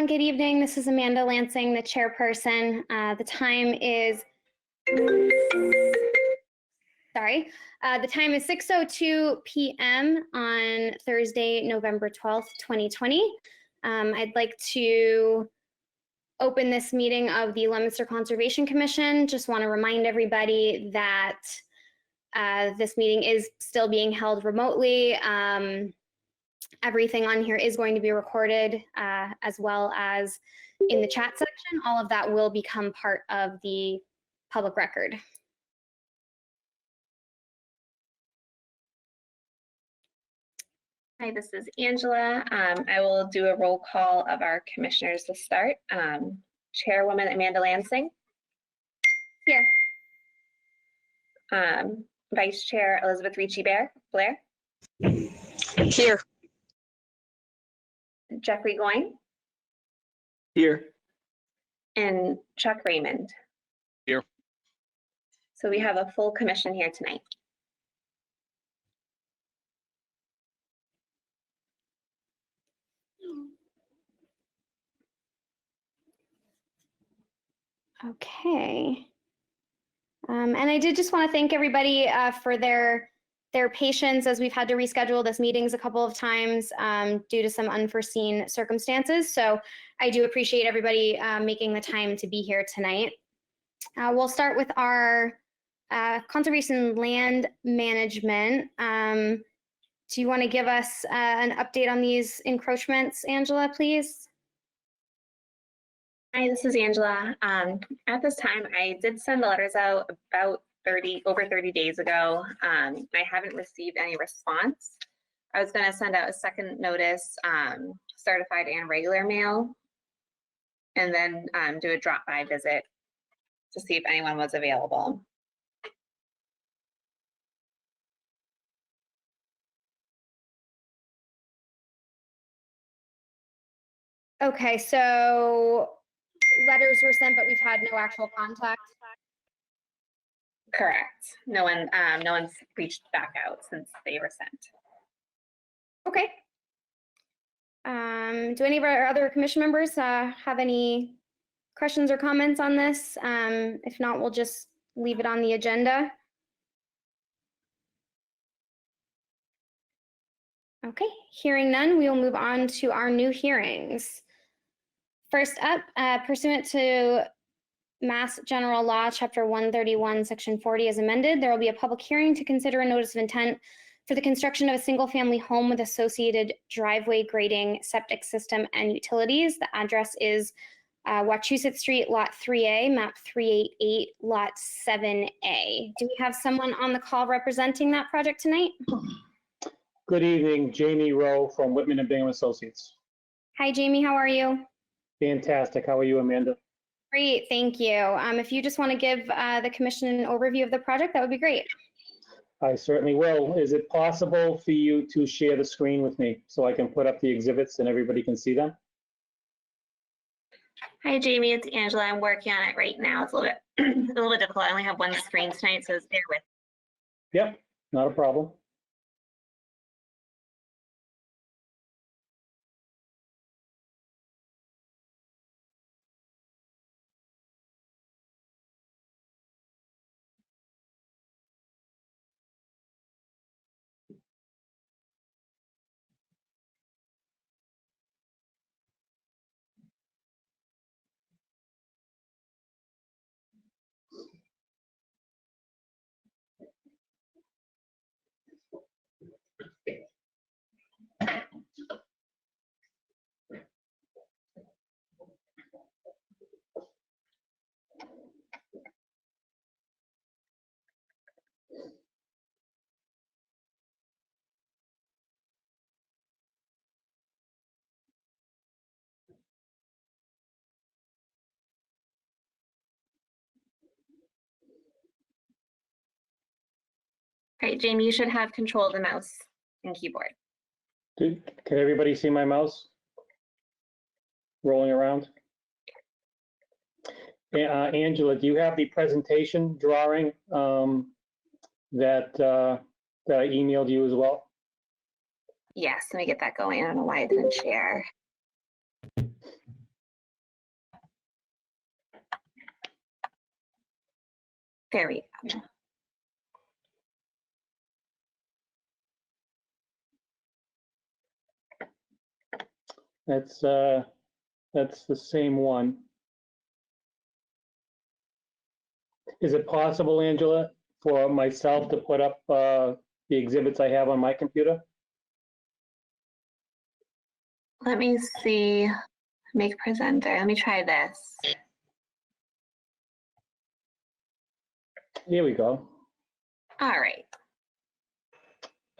everyone. Good evening. This is Amanda Lansing, the chairperson. The time is 6:02 p.m. on Thursday, November 12th, 2020. I'd like to open this meeting of the Leominster Conservation Commission. Just want to remind everybody that this meeting is still being held remotely. Everything on here is going to be recorded, as well as in the chat section. All of that will become part of the public record. Hi, this is Angela. I will do a roll call of our commissioners to start. Chairwoman Amanda Lansing. Here. Vice Chair Elizabeth Ricci-Blair. Here. Jeffrey Goyne. Here. And Chuck Raymond. Here. So we have a full commission here tonight. Okay. And I did just want to thank everybody for their patience as we've had to reschedule this meetings a couple of times due to some unforeseen circumstances. So I do appreciate everybody making the time to be here tonight. We'll start with our conservation land management. Do you want to give us an update on these encroachments, Angela, please? Hi, this is Angela. At this time, I did send the letters out about over 30 days ago. I haven't received any response. I was going to send out a second notice, certified and regular mail, and then do a drop-by visit to see if anyone was available. Okay, so letters were sent, but we've had no actual contact. Correct. No one's reached back out since they were sent. Okay. Do any of our other commission members have any questions or comments on this? If not, we'll just leave it on the agenda. Okay, hearing none, we will move on to our new hearings. First up, pursuant to Mass General Law, Chapter 131, Section 40 as amended, there will be a public hearing to consider a notice of intent for the construction of a single-family home with associated driveway, grading, septic system, and utilities. The address is Wachusett Street, Lot 3A, Map 388, Lot 7A. Do we have someone on the call representing that project tonight? Good evening, Jamie Rowe from Whitman and Bingham Associates. Hi, Jamie, how are you? Fantastic. How are you, Amanda? Great, thank you. If you just want to give the commission an overview of the project, that would be great. I certainly will. Is it possible for you to share the screen with me so I can put up the exhibits and everybody can see them? Hi, Jamie. It's Angela. I'm working on it right now. It's a little bit difficult. I only have one screen tonight, so bear with. Yep, not a problem. All right, Jamie, you should have control of the mouse and keyboard. Can everybody see my mouse rolling around? Angela, do you have the presentation drawing that I emailed you as well? Yes, let me get that going. I don't know why I didn't share. There we go. That's the same one. Is it possible, Angela, for myself to put up the exhibits I have on my computer? Let me see. Make presenter. Let me try this. Here we go. All right.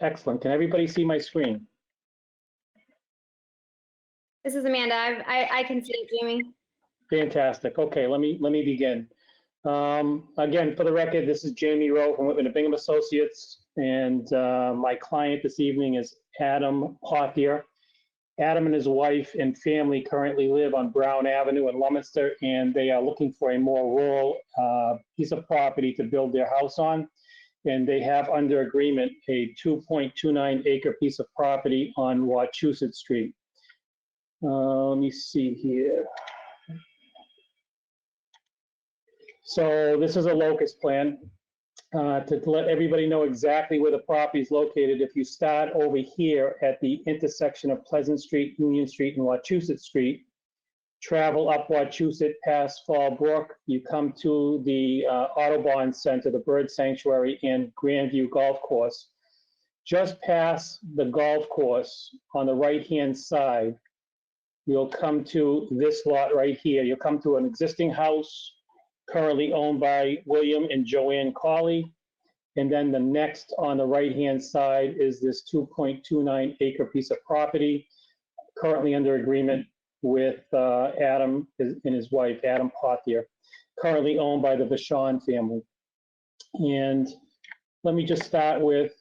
Excellent. Can everybody see my screen? This is Amanda. I can see it, Jamie. Fantastic. Okay, let me begin. Again, for the record, this is Jamie Rowe from Whitman & Bingham Associates, and my client this evening is Adam Pothier. Adam and his wife and family currently live on Brown Avenue in Leominster, and they are looking for a more rural piece of property to build their house on. And they have under agreement a 2.29 acre piece of property on Wachusett Street. Let me see here. So this is a locus plan. To let everybody know exactly where the property is located, if you start over here at the intersection of Pleasant Street, Union Street, and Wachusett Street, travel up Wachusett past Fall Brook, you come to the Audubon Center, the Bird Sanctuary, and Grandview Golf Course. Just past the golf course on the right-hand side, you'll come to this lot right here. You'll come to an existing house currently owned by William and Joanne Cawley. And then the next on the right-hand side is this 2.29 acre piece of property, currently under agreement with Adam and his wife, Adam Pothier, currently owned by the Vachon family. And let me just start with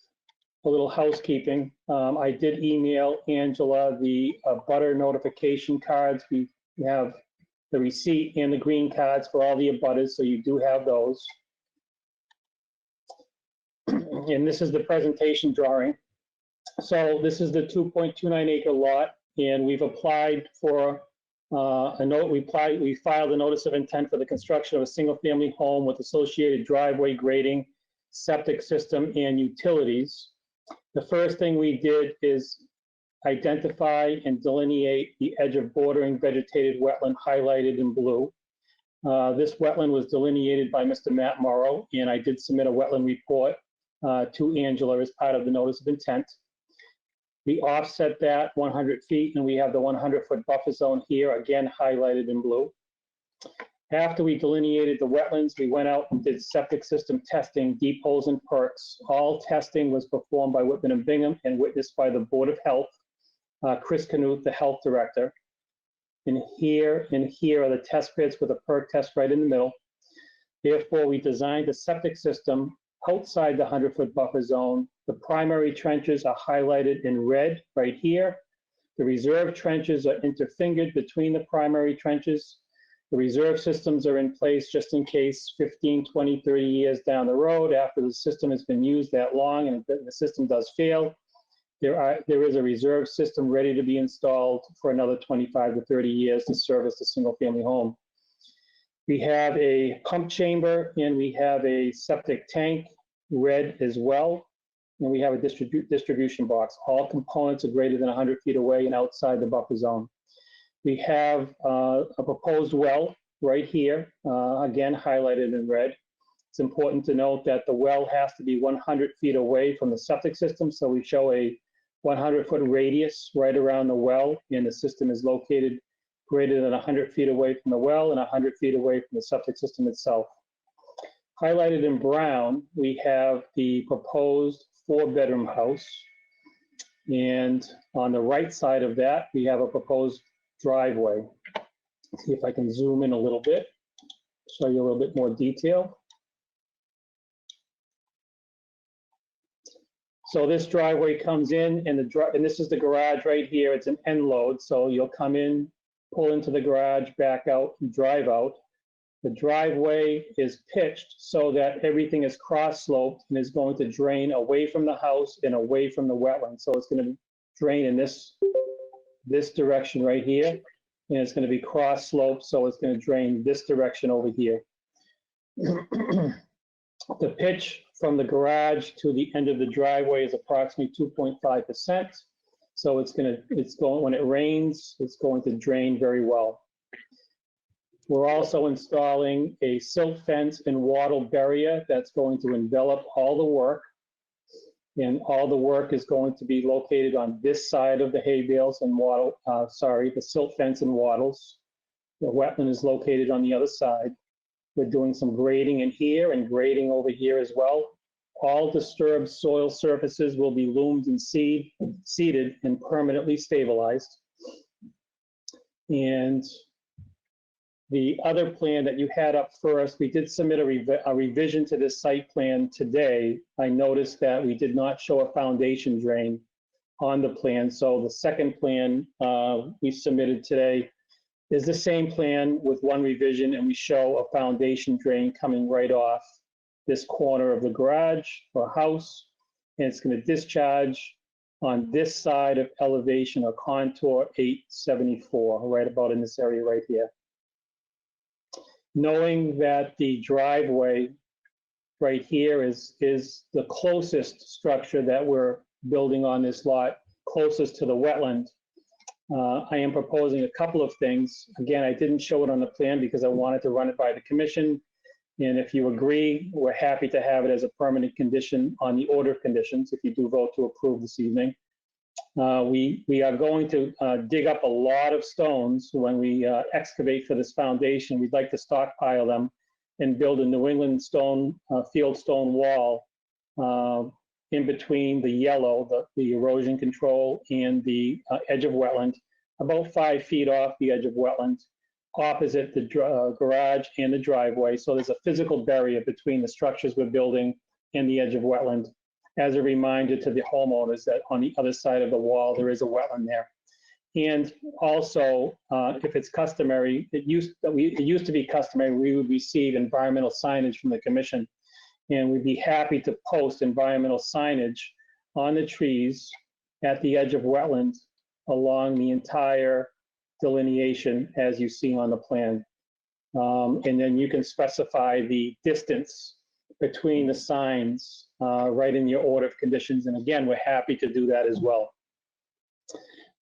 a little housekeeping. I did email Angela the abutter notification cards. We have the receipt and the green cards for all the abutters, so you do have those. And this is the presentation drawing. So this is the 2.29 acre lot, and we've applied for a note. We filed a notice of intent for the construction of a single-family home with associated driveway grading, septic system, and utilities. The first thing we did is identify and delineate the edge of bordering vegetated wetland highlighted in blue. This wetland was delineated by Mr. Matt Morrow, and I did submit a wetland report to Angela as part of the notice of intent. We offset that 100 feet, and we have the 100-foot buffer zone here, again highlighted in blue. After we delineated the wetlands, we went out and did septic system testing, deep holes and perks. All testing was performed by Whitman & Bingham and witnessed by the Board of Health, Chris Canute, the health director. And here are the test pits with a perk test right in the middle. Therefore, we designed a septic system outside the 100-foot buffer zone. The primary trenches are highlighted in red right here. The reserve trenches are interfingered between the primary trenches. The reserve systems are in place just in case 15, 20, 30 years down the road, after the system has been used that long and the system does fail, there is a reserve system ready to be installed for another 25 to 30 years to service a single family home. We have a pump chamber and we have a septic tank, red as well. And we have a distribution box. All components are greater than 100 feet away and outside the buffer zone. We have a proposed well right here, again highlighted in red. It's important to note that the well has to be 100 feet away from the septic system, so we show a 100-foot radius right around the well, and the system is located greater than 100 feet away from the well and 100 feet away from the septic system itself. Highlighted in brown, we have the proposed 4-bedroom house, and on the right side of that, we have a proposed driveway. Let's see if I can zoom in a little bit, show you a little bit more detail. So this driveway comes in, and this is the garage right here. It's an end load, so you'll come in, pull into the garage, back out, and drive out. The driveway is pitched so that everything is cross-sloped and is going to drain away from the house and away from the wetland. So it's going to drain in this direction right here, and it's going to be cross-sloped, so it's going to drain this direction over here. The pitch from the garage to the end of the driveway is approximately 2.5%. So it's going, when it rains, it's going to drain very well. We're also installing a silt fence and wattle barrier that's going to envelop all the work. And all the work is going to be located on this side of the hay bales and wattle, the silt fence and wattles. The wetland is located on the other side. We're doing some grading in here and grading over here as well. All disturbed soil surfaces will be loomed and seeded and permanently stabilized. And the other plan that you had up first, we did submit a revision to this site plan today. I noticed that we did not show a foundation drain on the plan. So the second plan we submitted today is the same plan with one revision, and we show a foundation drain coming right off this corner of the garage or house, and it's going to discharge on this side of elevation or contour 874, right about in this area right here. Knowing that the driveway right here is the closest structure that we're building on this lot, closest to the wetland, I am proposing a couple of things. Again, I didn't show it on the plan because I wanted to run it by the commission. And if you agree, we're happy to have it as a permanent condition on the order of conditions if you do vote to approve this evening. We are going to dig up a lot of stones when we excavate for this foundation. We'd like to stockpile them and build a New England stone, field stone wall in between the yellow, the erosion control, and the edge of wetland, about 5 feet off the edge of wetland, opposite the garage and the driveway. So there's a physical barrier between the structures we're building and the edge of wetland. As a reminder to the homeowners that on the other side of the wall, there is a wetland there. And also, if it's customary, it used to be customary, we would receive environmental signage from the commission. And we'd be happy to post environmental signage on the trees at the edge of wetland along the entire delineation as you see on the plan. And then you can specify the distance between the signs right in your order of conditions. And again, we're happy to do that as well.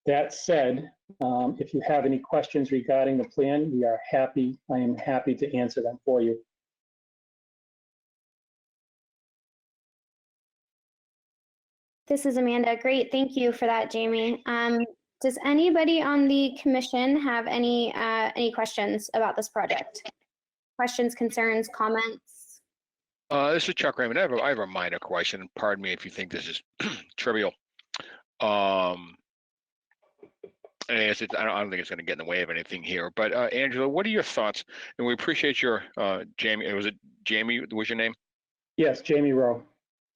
That said, if you have any questions regarding the plan, I am happy to answer them for you. This is Amanda. Great. Thank you for that, Jamie. Does anybody on the commission have any questions about this project? Questions, concerns, comments? This is Chuck Raymond. I have a minor question. Pardon me if you think this is trivial. And I don't think it's going to get in the way of anything here. But Angela, what are your thoughts? And we appreciate your Jamie. Was it Jamie? Was your name? Yes, Jamie Rowe.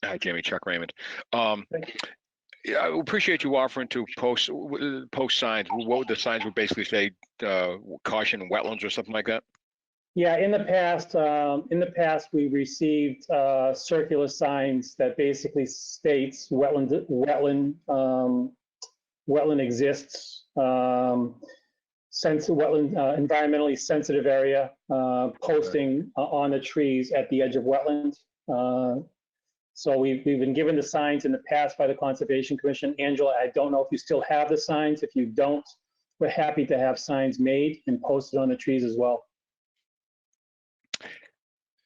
Hi, Jamie. Chuck Raymond. Yeah, I appreciate you offering to post signs. What would the signs would basically say? Caution wetlands or something like that? Yeah, in the past, we received circular signs that basically states wetland exists, environmentally sensitive area, posting on the trees at the edge of wetland. So we've been given the signs in the past by the Conservation Commission. Angela, I don't know if you still have the signs. If you don't, we're happy to have signs made and posted on the trees as well.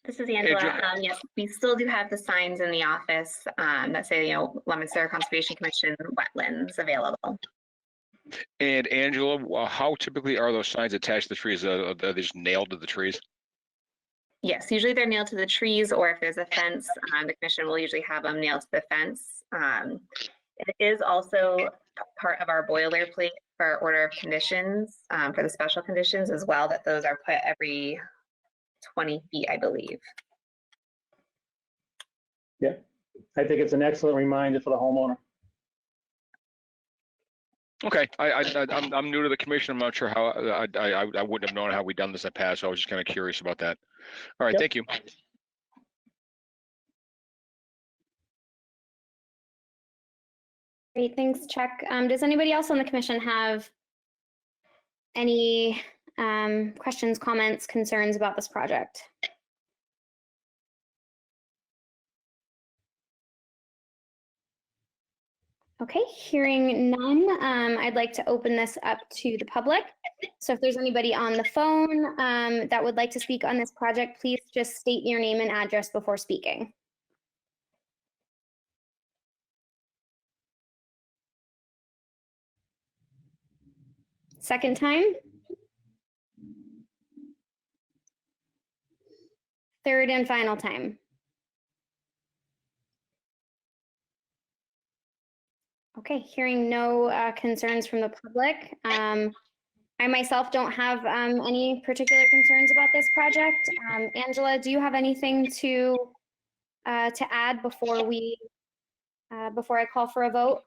This is Angela. Yes, we still do have the signs in the office that say, Leominster Conservation Commission wetlands available. And Angela, how typically are those signs attached to the trees? Are they just nailed to the trees? Yes, usually they're nailed to the trees, or if there's a fence, the commission will usually have them nailed to the fence. It is also part of our boilerplate for our order of conditions, for the special conditions as well, that those are put every 20 feet, I believe. Yeah, I think it's an excellent reminder for the homeowner. Okay, I'm new to the commission. I'm not sure how I wouldn't have known how we done this in the past. So I was just kind of curious about that. All right, Thank you. Great, thanks, Chuck. Does anybody else on the commission have any questions, comments, concerns about this project? Okay, hearing none, I'd like to open this up to the public. So if there's anybody on the phone that would like to speak on this project, please just state your name and address before speaking. Second time? Third and final time. Okay, hearing no concerns from the public. I myself don't have any particular concerns about this project. Angela, do you have anything to add before I call for a vote?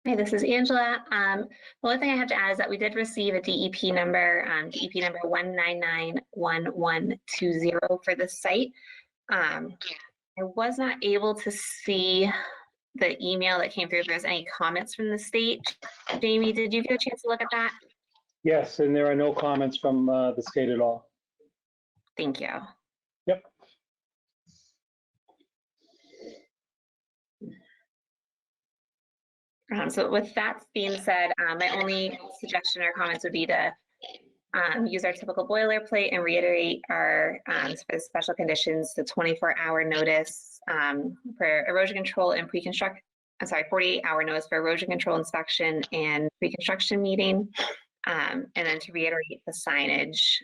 Hey, this is Angela. The only thing I have to add is that we did receive a DEP number, DEP number 1991120 for this site. I was not able to see the email that came through, if there's any comments from the state. Jamie, did you get a chance to look at that? Yes, and there are no comments from the state at all. Thank you. Yep. So with that being said, my only suggestion or comments would be to use our typical boilerplate and reiterate our for the special conditions, the 24-hour notice for erosion control and 48-hour notice for erosion control inspection and pre-construction meeting, and then to reiterate the signage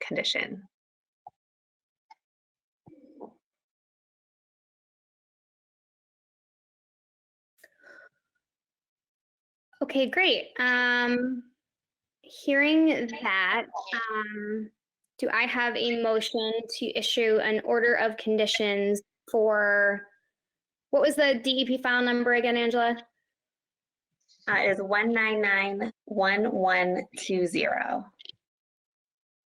condition. Okay, great. Hearing that, do I have a motion to issue an order of conditions for, what was the DEP file number again, Angela? It is 1991120.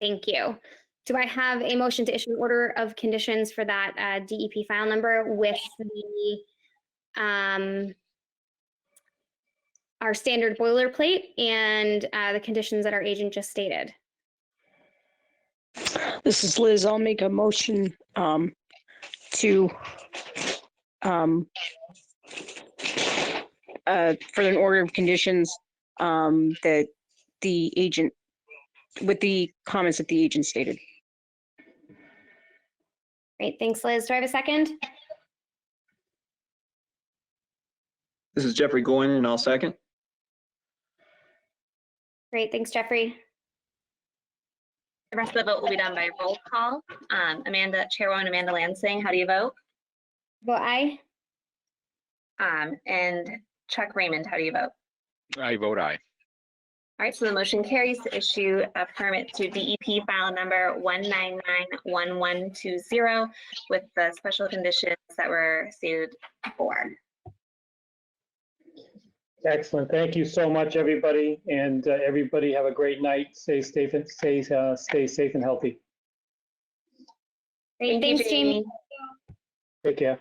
Thank you. Do I have a motion to issue an order of conditions for that DEP file number with the our standard boilerplate and the conditions that our agent just stated? This is Liz. I'll make a motion to for an order of conditions that the agent, with the comments that the agent stated. Great, thanks, Liz. Do I have a second? This is Jeffrey Goyen, and I'll second. Great, thanks, Jeffrey. The rest of the vote will be done by roll call. Chairwoman Amanda Lansing, how do you vote? Vote aye. And Chuck Raymond, how do you vote? I vote aye. All right, so the motion carries to issue a permit to DEP file number 1991120 with the special conditions that were stated before. Excellent. Thank you so much, everybody. And everybody have a great night. Stay safe and stay safe and healthy. Great, Thank you, thanks, Jamie. Take care.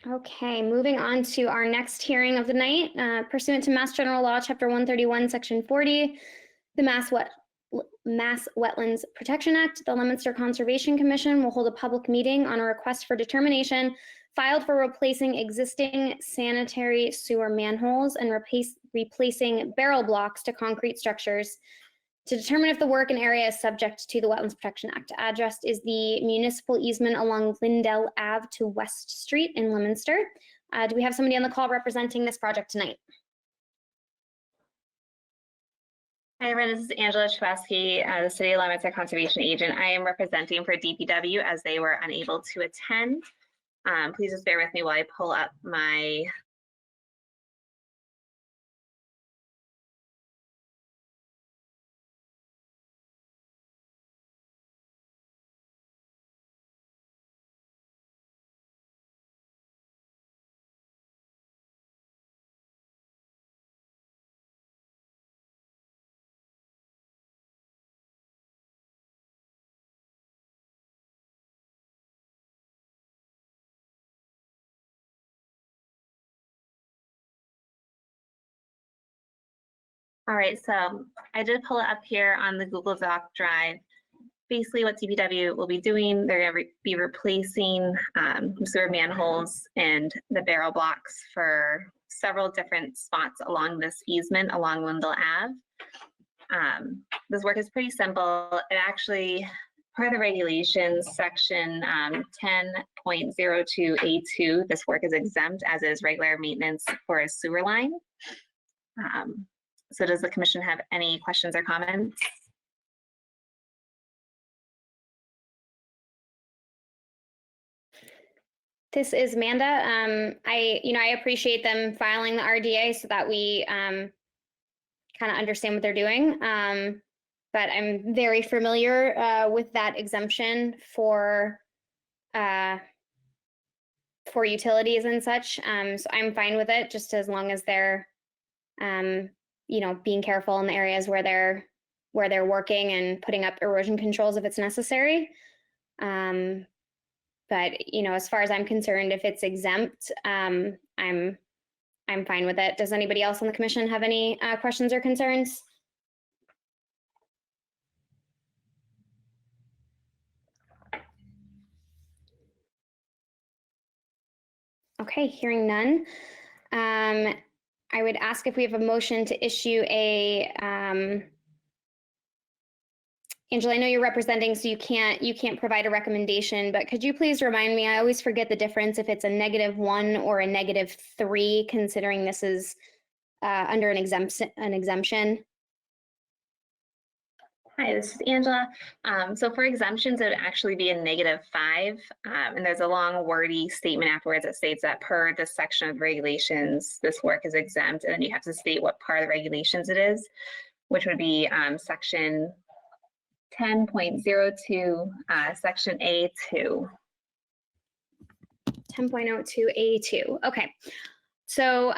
Okay, moving on to our next hearing of the night. Pursuant to Mass General Law, Chapter 131, Section 40, the Mass Wetlands Protection Act, the Leominster Conservation Commission will hold a public meeting on a request for determination filed for replacing existing sanitary sewer manholes and replacing barrel blocks to concrete structures to determine if the work and area is subject to the Wetlands Protection Act. Addressed is the municipal easement along Lindell Ave to West Street in Leominster. Do we have somebody on the call representing this project tonight? Hi, everyone. This is Angela Chwasky, the City of Leominster Conservation Agent. I am representing for DPW as they were unable to attend. Please just bear with me while I pull up my All right, so I did pull it up here on the Google Doc Drive. Basically what DPW will be doing, they're gonna be replacing sewer manholes and the barrel blocks for several different spots along this easement along Wendell Ave. This work is pretty simple. It actually, per the regulations, section 10.02A2, this work is exempt as is regular maintenance for a sewer line. So does the commission have any questions or comments? This is Amanda. I appreciate them filing the RDA so that we kind of understand what they're doing. But I'm very familiar with that exemption for utilities and such. So I'm fine with it, just as long as they're, being careful in the areas where they're working and putting up erosion controls if it's necessary. But as far as I'm concerned, if it's exempt, I'm fine with it. Does anybody else on the commission have any questions or concerns? Okay, hearing none. I would ask if we have a motion to issue a, Angela, I know you're representing, so you can't provide a recommendation, but could you please remind me, I always forget the difference if it's a -1 or a -3, considering this is under an exemption. Hi, this is Angela. So for exemptions, it would actually be a -5. And there's a long wordy statement afterwards that states that per this section of regulations, this work is exempt. And then you have to state what part of the regulations it is, which would be section 10.02, section A2. 10.02A2. Okay. So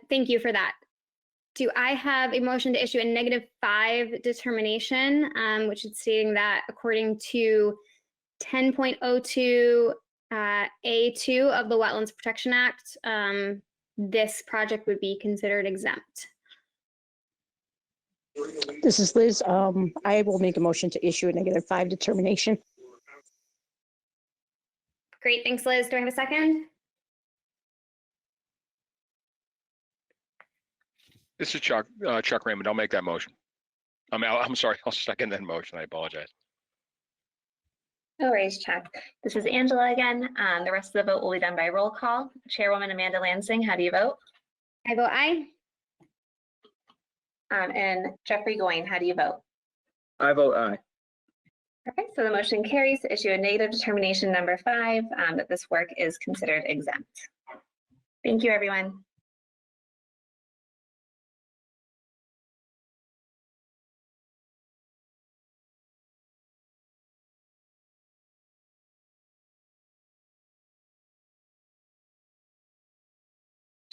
thank you for that. Do I have a motion to issue a -5 determination, which is stating that according to 10.02 A2 of the Wetlands Protection Act, this project would be considered exempt? This is Liz. I will make a motion to issue a -5 determination. Great, thanks, Liz. Do I have a second? This is Chuck Raymond. I'll make that motion. I'm sorry, I'll second that motion. I apologize. No worries, Chuck. This is Angela again. The rest of the vote will be done by roll call. Chairwoman Amanda Lansing, how do you vote? I vote aye. And Jeffrey Goyne, how do you vote? I vote aye. Okay, so the motion carries to issue a negative determination number 5 that this work is considered exempt. Thank you, everyone.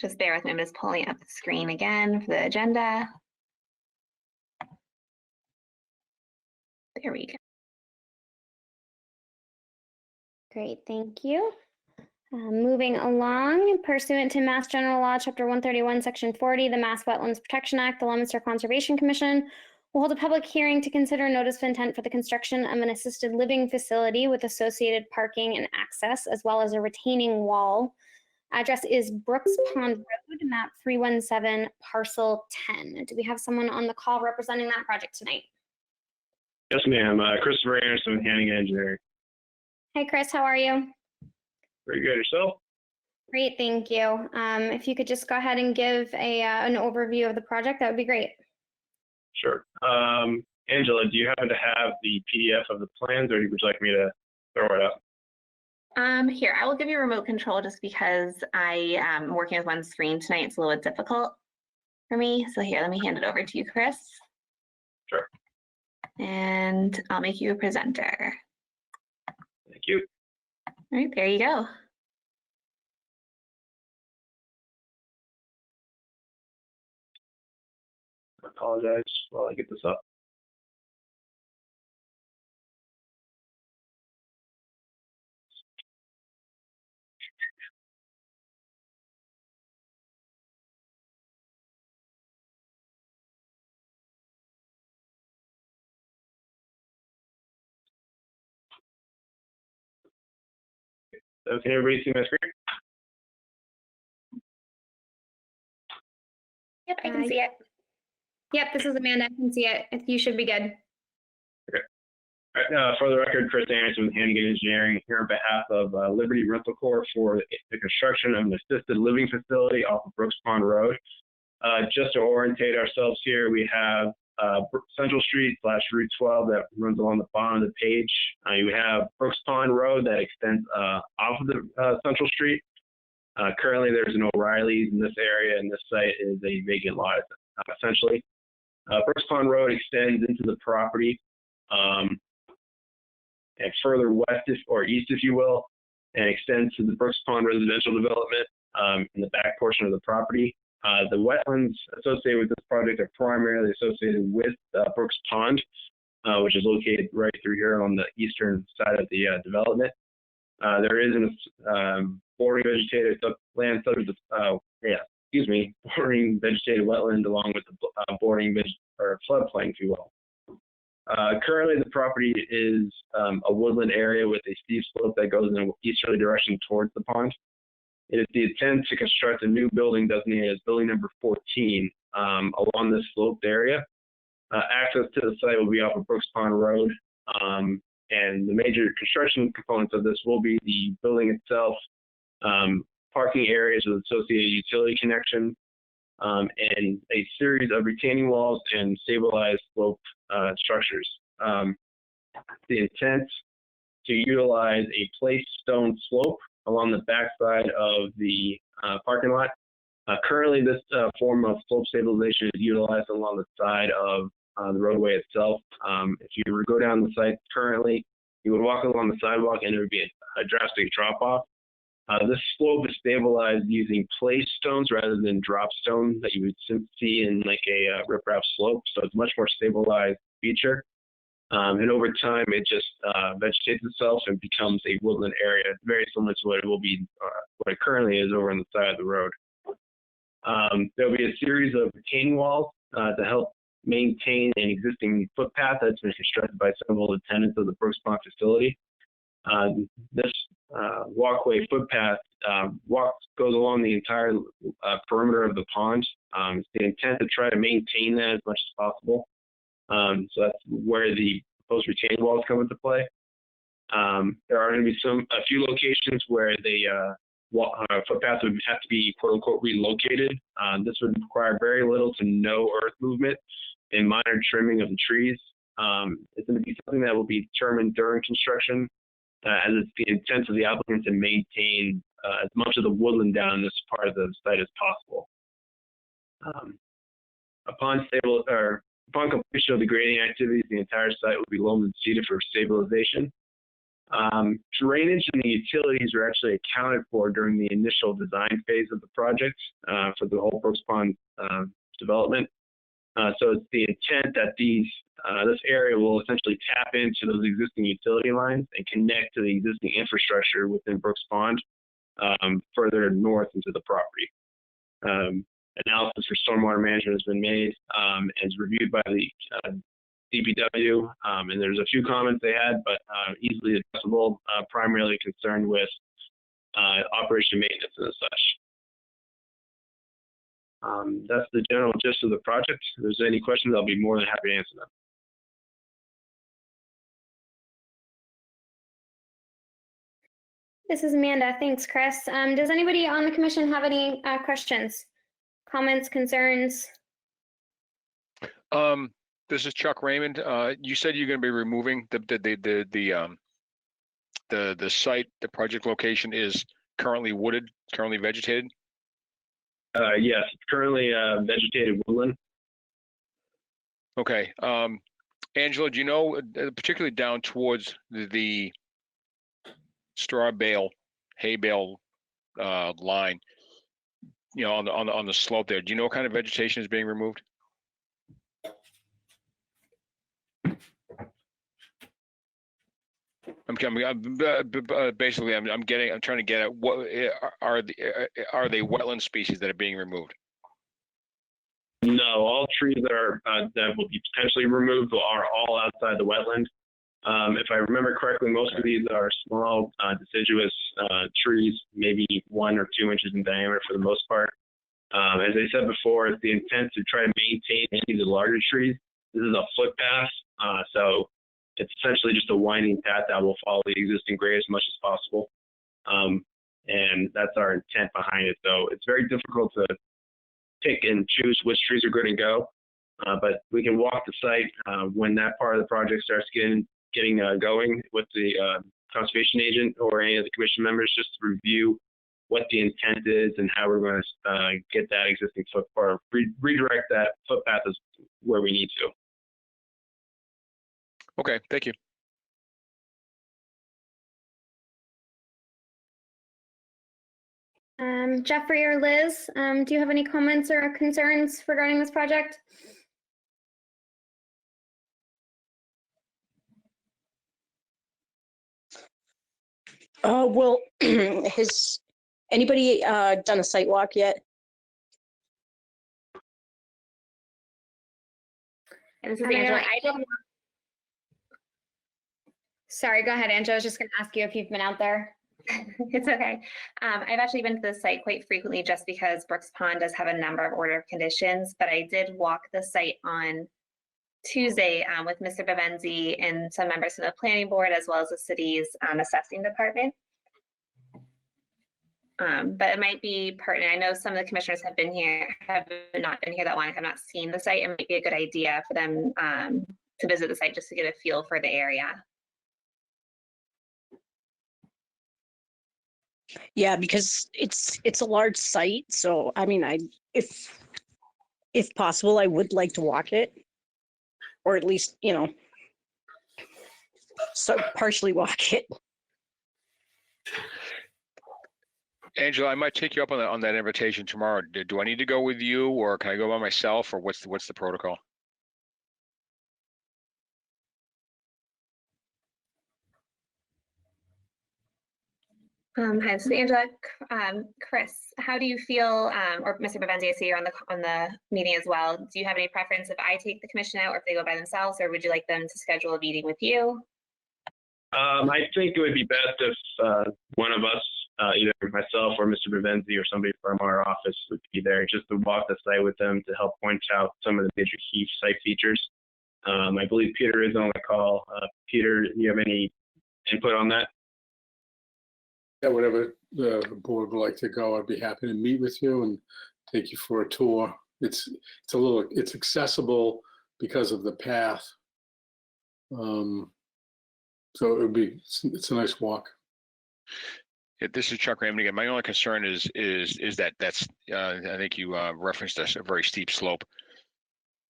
Just bear with me, I'm just pulling up the screen again for the agenda. There we go. Great, thank you. Moving along, pursuant to Mass General Law, Chapter 131, Section 40, the Mass Wetlands Protection Act, the Leominster Conservation Commission will hold a public hearing to consider notice of intent for the construction of an assisted living facility with associated parking and access, as well as a retaining wall. Address is Brooks Pond Road, map 317, parcel 10. Do we have someone on the call representing that project tonight? Yes, ma'am. Christopher Anderson with Hannigan Engineering. Hi, Chris, how are you? Very good. Yourself? Great, thank you. If you could just go ahead and give an overview of the project, that would be great. Sure. Angela, do you happen to have the PDF of the plans, or would you like me to throw it up? Here, I will give you remote control just because I am working with one screen tonight. It's a little bit difficult for me. So here, let me hand it over to you, Chris. Sure. And I'll make you a presenter. Thank you. All right, there you go. I apologize while I get this up. So can everybody see my screen? Yep, I can see it. Yep, this is Amanda. I can see it. You should be good. All right, for the record, Chris Anderson with Hannigan Engineering here on behalf of Liberty Rental Corp for the construction of an assisted living facility off of Brooks Pond Road. Just to orientate ourselves here, we have Central Street / Route 12 that runs along the bottom of the page. You have Brooks Pond Road that extends off of the Central Street. Currently, there's an O'Reilly's in this area, and this site is a vacant lot, essentially. Brooks Pond Road extends into the property and further west or east, if you will, and extends to the Brooks Pond residential development in the back portion of the property. The wetlands associated with this project are primarily associated with Brooks Pond, which is located right through here on the eastern side of the development. There is an bordering vegetated land subject to, bordering vegetated wetland along with the bordering or floodplain, if you will. Currently, the property is a woodland area with a steep slope that goes in an easterly direction towards the pond. It is the intent to construct a new building designated as building number 14 along this sloped area. Access to the site will be off of Brooks Pond Road, and the major construction components of this will be the building itself, parking areas with associated utility connection, and a series of retaining walls and stabilized slope structures. The intent to utilize a placed stone slope along the backside of the parking lot. Currently, this form of slope stabilization is utilized along the side of the roadway itself. If you were to go down the site currently, you would walk along the sidewalk and there would be a drastic drop off. This slope is stabilized using placed stones rather than drop stone that you would see in like a riprap slope. So it's a much more stabilized feature. And over time, it just vegetates itself and becomes a woodland area, very similar to what it will be, what it currently is over on the side of the road. There'll be a series of retaining walls to help maintain an existing footpath that's been constructed by several of the tenants of the Brooks Pond facility. This walkway footpath goes along the entire perimeter of the pond. It's the intent to try to maintain that as much as possible. So that's where the proposed retaining walls come into play. There are going to be a few locations where the footpath would have to be quote unquote relocated. This would require very little to no earth movement and minor trimming of the trees. It's going to be something that will be determined during construction, as it's the intent of the applicant to maintain as much of the woodland down in this part of the site as possible. Upon completion of the grading activities, the entire site will be loamed and seeded for stabilization. Drainage and the utilities are actually accounted for during the initial design phase of the project for the whole Brooks Pond development. So it's the intent that this area will essentially tap into those existing utility lines and connect to the existing infrastructure within Brooks Pond further north into the property. Analysis for stormwater management has been made and is reviewed by the DPW, and there's a few comments they had, but easily addressable, primarily concerned with operation maintenance and such. That's the general gist of the project. If there's any questions, I'll be more than happy to answer them. This is Amanda. Thanks, Chris. Does anybody on the commission have any questions, comments, concerns? This is Chuck Raymond. You said you're going to be removing the site. The project location is currently wooded, currently vegetated. Yes, it's currently vegetated woodland. Okay. Angela, do you know, particularly down towards the straw bale, hay bale line, you know, on the slope there, do you know what kind of vegetation is being removed? I'm trying to get at what are they wetland species that are being removed? No, all trees that will be potentially removed are all outside the wetland. If I remember correctly, most of these are small, deciduous trees, maybe 1 or 2 inches in diameter for the most part. As I said before, it's the intent to try to maintain any of the larger trees. This is a footpath, so it's essentially just a winding path that will follow the existing grade as much as possible. And that's our intent behind it. So it's very difficult to pick and choose which trees are going to go, but we can walk the site when that part of the project starts getting going with the conservation agent or any of the commission members, just to review what the intent is and how we're going to get that existing footpath, redirect that footpath as where we need to. Okay, thank you. Jeffrey or Liz, do you have any comments or concerns regarding this project? Well, has anybody done a site walk yet? And this is I mean, Angela. I don't- Sorry, go ahead, Angela. I was just going to ask you if you've been out there. It's okay. I've actually been to the site quite frequently just because Brooks Pond does have a number of order of conditions, but I did walk the site on Tuesday with Mr. Bavenzi and some members of the planning board, as well as the city's assessing department. But it might be pertinent. I know some of the commissioners have not been here that long, have not seen the site. It might be a good idea for them to visit the site just to get a feel for the area. Yeah, because it's a large site, so I mean, if possible, I would like to walk it, or at least, you know, so partially walk it. Angela, I might take you up on that invitation tomorrow. Do I need to go with you, or can I go by myself, or what's the protocol? Hi, this is Angela. Chris, how do you feel, or Mr. Bavenzi, I see you're on the meeting as well. Do you have any preference if I take the commission out or if they go by themselves, or would you like them to schedule a meeting with you? I think it would be best if one of us, either myself or Mr. Bavenzi or somebody from our office would be there just to walk the site with them to help point out some of the major key site features. I believe Peter is on the call. Peter, do you have any input on that? Yeah, whatever the board would like to go, I'd be happy to meet with you and take you for a tour. It's accessible because of the path. So it's a nice walk. Yeah, this is Chuck Raymond again. My only concern is that's I think you referenced a very steep slope.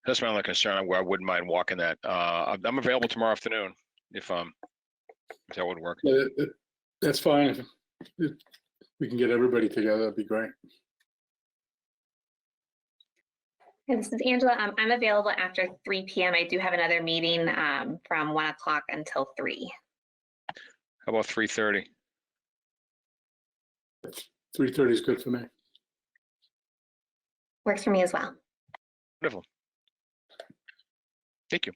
That's my only concern. Where I wouldn't mind walking that. I'm available tomorrow afternoon if that would work. Yeah, that's fine. If we can get everybody together, that'd be great. And this is Angela. I'm available after 3 p.m. I do have another meeting from 1 o'clock until 3. How about 3:30? 3:30 is good for me. Works for me as well. Wonderful. Thank you.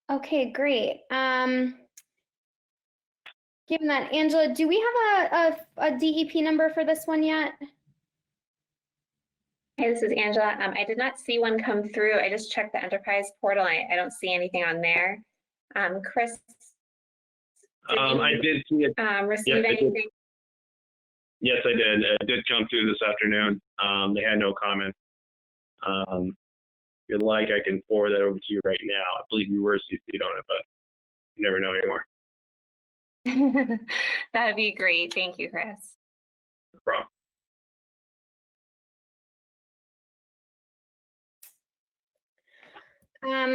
Okay, great. Given that, Angela, do we have a DEP number for this one yet? Hey, this is Angela. I did not see one come through. I just checked the enterprise portal. I don't see anything on there. Chris, I did see it. Receive I did. anything? Yes, I did. It did come through this afternoon. They had no comments. If you'd like, I can forward that over to you right now. I believe you were CC'd on it, but you never know anymore. That'd be great. Thank you, Chris. No problem.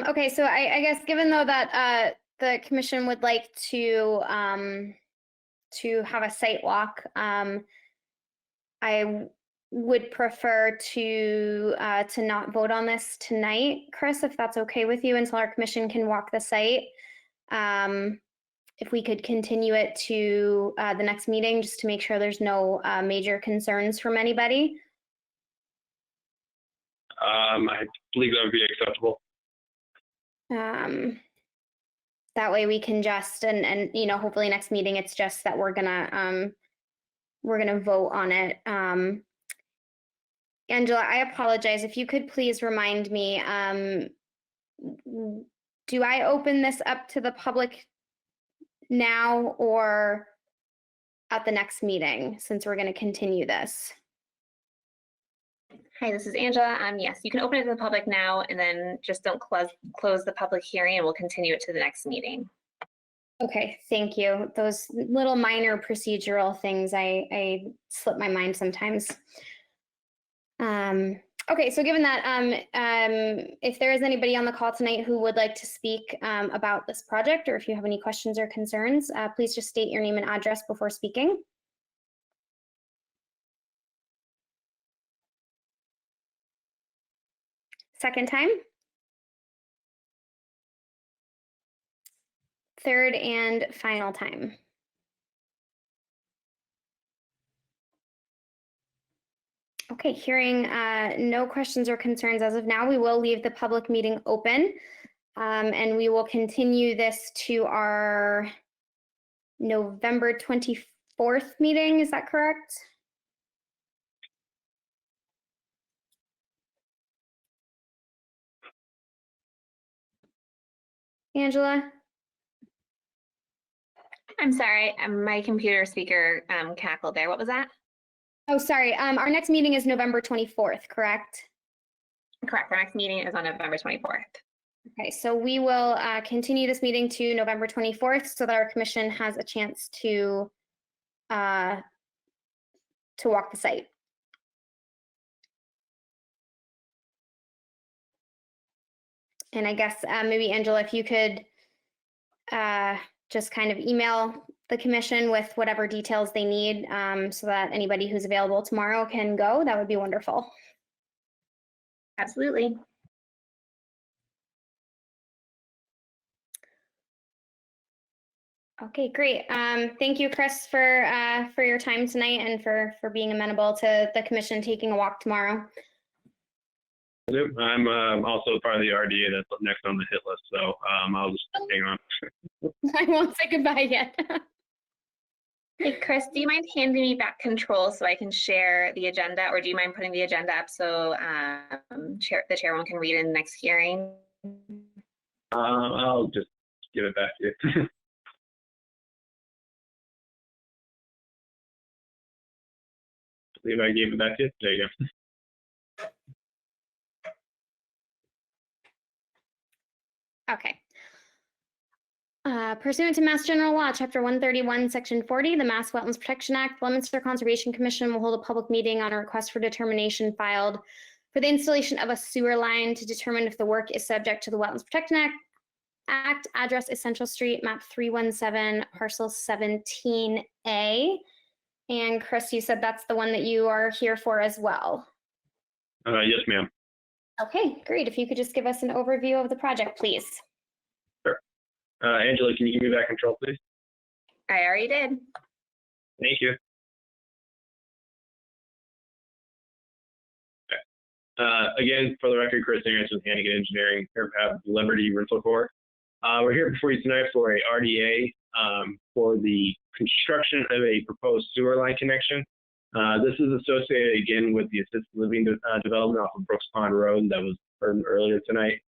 Okay, so I guess given though that the commission would like to have a site walk, I would prefer to not vote on this tonight, Chris, if that's okay with you, until our commission can walk the site. if we could continue it to the next meeting, just to make sure there's no major concerns from anybody. I believe that would be acceptable. That way we can just, and you know, hopefully next meeting, it's just that we're gonna vote on it. Angela, I apologize. If you could please remind me, do I open this up to the public now or at the next meeting, since we're going to continue this? Hi, this is Angela. Yes, you can open it to the public now, and then just don't close the public hearing, and we'll continue it to the next meeting. Okay, thank you. Those little minor procedural things, I slip my mind sometimes. Okay, so given that, if there is anybody on the call tonight who would like to speak about this project, or if you have any questions or concerns, please just state your name and address before speaking. Second time. Third and final time. Okay, hearing no questions or concerns as of now, we will leave the public meeting open, and we will continue this to our November 24th meeting. Is that correct? Angela? I'm sorry, my computer speaker cackled there. What was that? Oh, sorry. Our next meeting is November 24th, correct? Correct. Our next meeting is on November 24th. Okay, so we will continue this meeting to November 24th so that our commission has a chance to walk the site. And I guess maybe Angela, if you could just kind of email the commission with whatever details they need so that anybody who's available tomorrow can go, that would be wonderful. Absolutely. Okay, great. Thank you, Chris, for your time tonight and for being amenable to the commission taking a walk tomorrow. I'm also part of the RDA that's next on the hit list, so I'll just hang on. I won't say goodbye yet. Hey, Chris, do you mind handing me back control so I can share the agenda, or do you mind putting the agenda up so the chairwoman can read in the next hearing? I'll just give it back to you. I believe I gave it back to you. There you go. Okay. Pursuant to Mass General Law, Chapter 131, Section 40, the Mass Wetlands Protection Act, the Leominster Conservation Commission will hold a public meeting on a request for determination filed for the installation of a sewer line to determine if the work is subject to the Wetlands Protection Act. Address is Central Street, map 317, parcel 17A. And Chris, you said that's the one that you are here for as well. Yes, ma'am. Okay, great. If you could just give us an overview of the project, please. Angela, can you give me back control, please? I already did. Thank you. Okay. Again, for the record, Chris Aaron with Hannigan Engineering, here at Liberty Rental Corp. We're here before you tonight for a RDA for the construction of a proposed sewer line connection. This is associated again with the assisted living development off of Brooks Pond Road that was heard earlier tonight.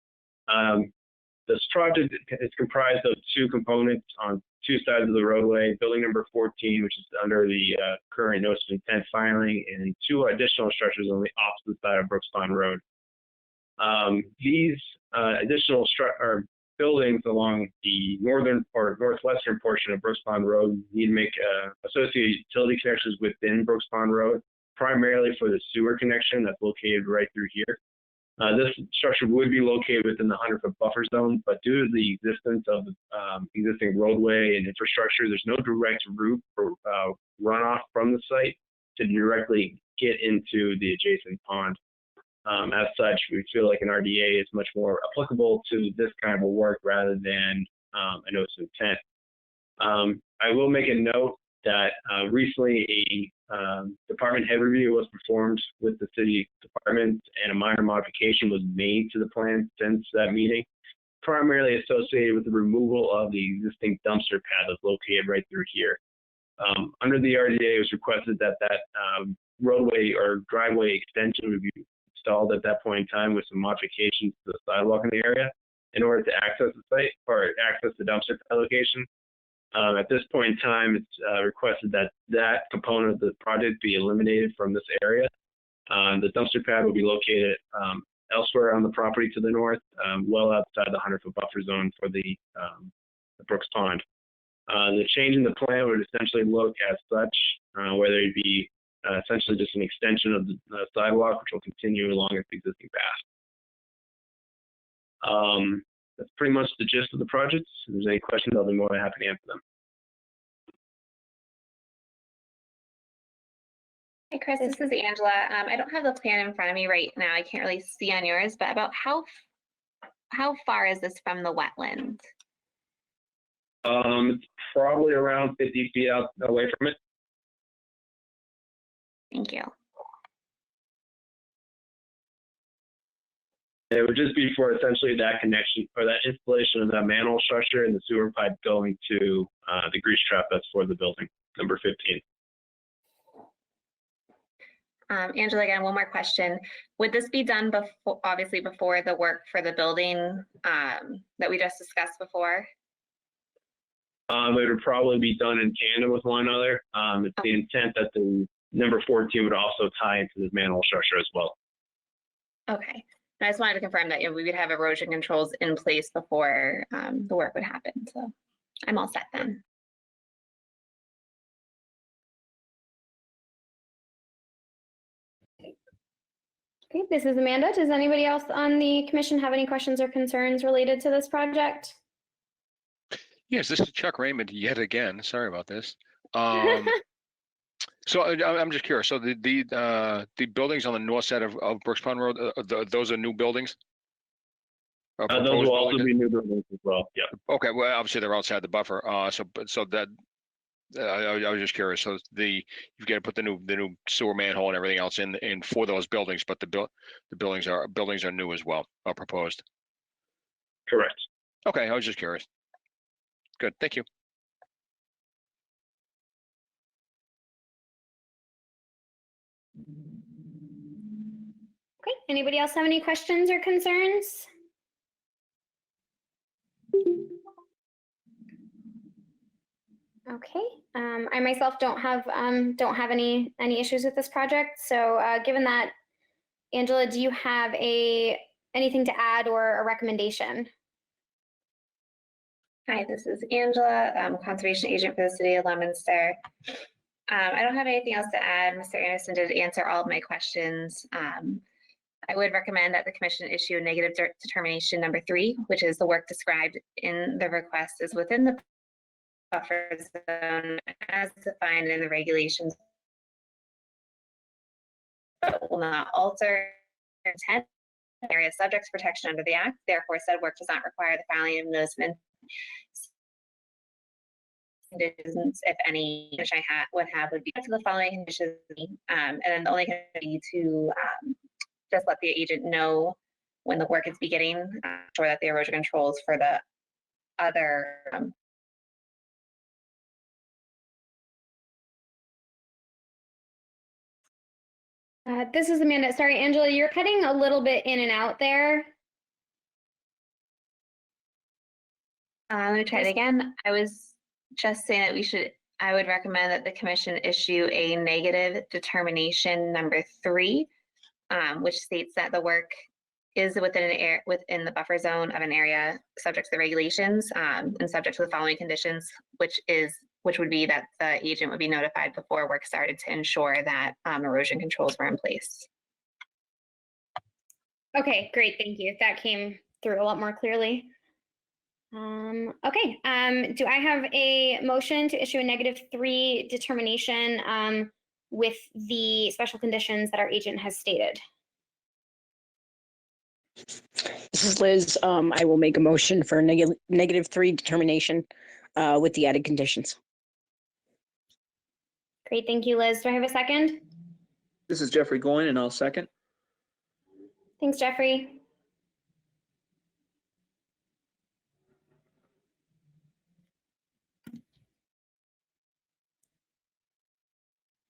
This project is comprised of two components on two sides of the roadway, building number 14, which is under the current notice of intent filing, and two additional structures on the opposite side of Brooks Pond Road. These additional buildings along the northern or northwestern portion of Brooks Pond Road need to make associated utility connections within Brooks Pond Road, primarily for the sewer connection that's located right through here. This structure would be located within the 100-foot buffer zone, but due to the existence of existing roadway and infrastructure, there's no direct route for runoff from the site to directly get into the adjacent pond. As such, we feel like an RDA is much more applicable to this kind of work rather than a notice of intent. I will make a note that recently a department head review was performed with the city department, and a minor modification was made to the plan since that meeting, primarily associated with the removal of the existing dumpster pad that's located right through here. Under the RDA, it was requested that roadway or driveway extension would be installed at that point in time with some modifications to the sidewalk in the area in order to access the site or access the dumpster pad location. At this point in time, it's requested that that component of the project be eliminated from this area. The dumpster pad will be located elsewhere on the property to the north, well outside the 100-foot buffer zone for the Brooks Pond. The change in the plan would essentially look as such, whether it be essentially just an extension of the sidewalk, which will continue along its existing path. That's pretty much the gist of the project. If there's any questions, I'll be more than happy to answer them. Hey, Chris, this is Angela. I don't have the plan in front of me right now. I can't really see on yours, but about how far is this from the wetland? It's probably around 50 feet out away from it. Thank you. It would just be for essentially that connection or that installation of that manhole structure and the sewer pipe going to the grease trap that's for the building, number 15. Angela, again, one more question. Would this be done before, obviously before the work for the building that we just discussed before? It would probably be done in tandem with one another. It's the intent that the number 14 would also tie into the manhole structure as well. Okay. I just wanted to confirm that we would have erosion controls in place before the work would happen. So I'm all set then. Okay, this is Amanda. Does anybody else on the commission have any questions or concerns related to this project? Yes, this is Chuck Raymond yet again. Sorry about this. So I'm just curious. So the buildings on the north side of Brooks Pond Road, those are new buildings? Those will also be new buildings as well. Yeah. Okay. Well, obviously they're outside the buffer. So that I was just curious. So you've got to put the new sewer manhole and everything else in for those buildings, but the buildings are new as well, or proposed. Correct. Okay. I was just curious. Good. Thank you. Okay, anybody else have any questions or concerns? Okay, I myself don't have any issues with this project. So given that, Angela, do you have anything to add or a recommendation? Hi, this is Angela, conservation agent for the city of Leominster. I don't have anything else to add. Mr. Anderson did answer all of my questions. I would recommend that the commission issue a negative determination number 3, which is the work described in the request is within the buffer zone as defined in the regulations, but will not alter intent area subject to protection under the Act. Therefore, said work does not require the filing of notice of conditions, if any, which I would be to the following conditions, and then the only condition would be to just let the agent know when the work is beginning, ensure that the erosion controls for the other This is Amanda. Sorry, Angela, you're cutting a little bit in and out there. let me try it again. I was just saying that I would recommend that the commission issue a negative determination number 3, which states that the work is within the buffer zone of an area subject to the regulations and subject to the following conditions, which would be that the agent would be notified before work started to ensure that erosion controls were in place. Okay, great, thank you. That came through a lot more clearly. Okay, do I have a motion to issue a -3 determination with the special conditions that our agent has stated? This is Liz. I will make a motion for a -3 determination with the added conditions. Great, thank you, Liz. Do I have a second? This is Jeffrey Goin, and I'll second. Thanks, Jeffrey.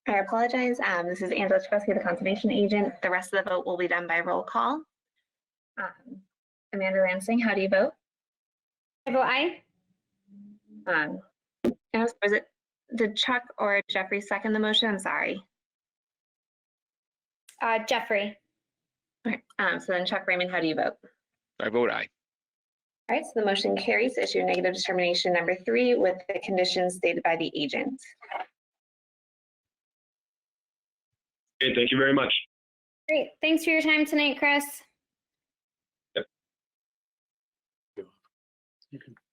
I apologize. This is Angela Chesky, the conservation agent. The rest of the vote will be done by roll call. Amanda Lansing, how do you vote? I vote aye. Was it, did Chuck or Jeffrey second the motion? I'm sorry. Jeffrey. Okay, so then Chuck Raymond, how do you vote? I vote aye. All right, so the motion carries to issue negative determination number 3 with the conditions stated by the agent. Okay, thank you very much. Great, thanks for your time tonight, Chris.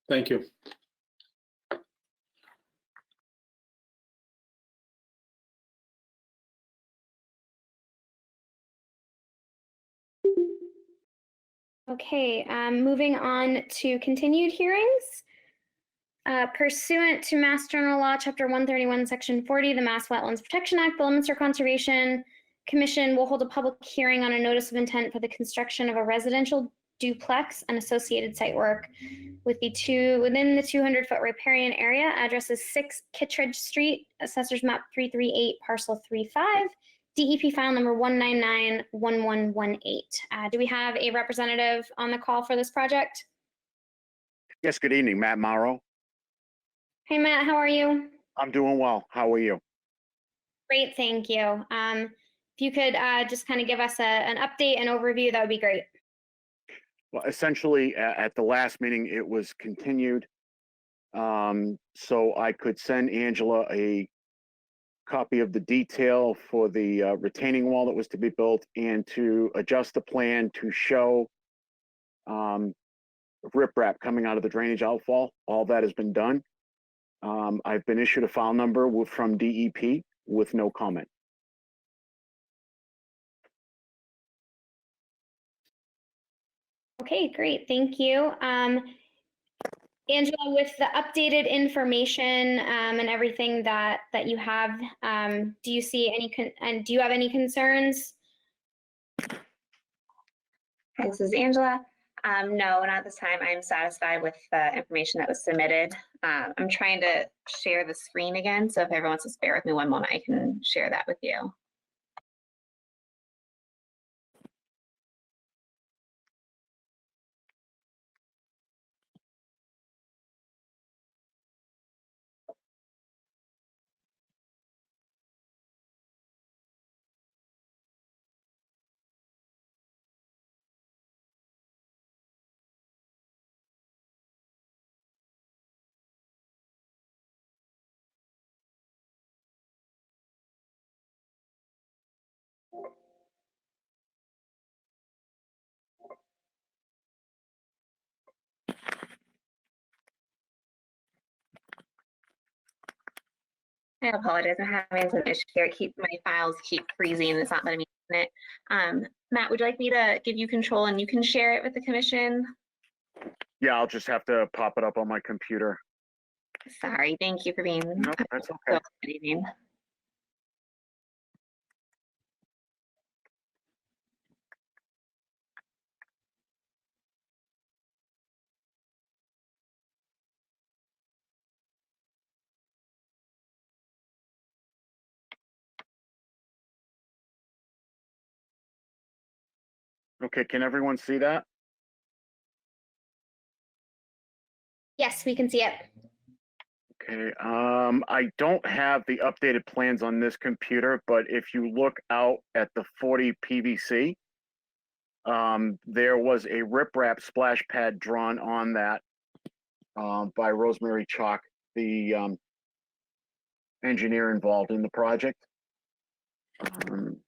Thank you. Okay, moving on to continued hearings. Pursuant to Mass General Law, Chapter 131, Section 40, the Mass Wetlands Protection Act, the Leominster Conservation Commission will hold a public hearing on a notice of intent for the construction of a residential duplex and associated site work within the 200-foot riparian area. Address is 6 Kittredge Street, Assessors Map 338, Parcel 35, DEP file number 1991118. Do we have a representative on the call for this project? Yes, good evening, Matt Morrow. Hey, Matt, how are you? I'm doing well. How are you? Great, thank you. If you could just kind of give us an update and overview, that would be great. Well, essentially, at the last meeting, it was continued. So I could send Angela a copy of the detail for the retaining wall that was to be built and to adjust the plan to show riprap coming out of the drainage outfall. All that has been done. I've been issued a file number from DEP with no comment. Okay, great, thank you. Angela, with the updated information and everything that you have, do you see any and do you have any concerns? This is Angela. No, not this time. I'm satisfied with the information that was submitted. I'm trying to share the screen again, so if everyone wants to bear with me one moment, I can share that with you. I apologize. I'm having some issues here. My files keep freezing. It's not letting me open it. Matt, would you like me to give you control and you can share it with the commission? Yeah, I'll just have to pop it up on my computer. Sorry. Thank you for being No, that's so okay. accommodating. Okay, can everyone see that? Yes, we can see it. Okay, I don't have the updated plans on this computer, but if you look out at the 40 PVC, there was a riprap splash pad drawn on that by Rosemary Chalk, the engineer involved in the project.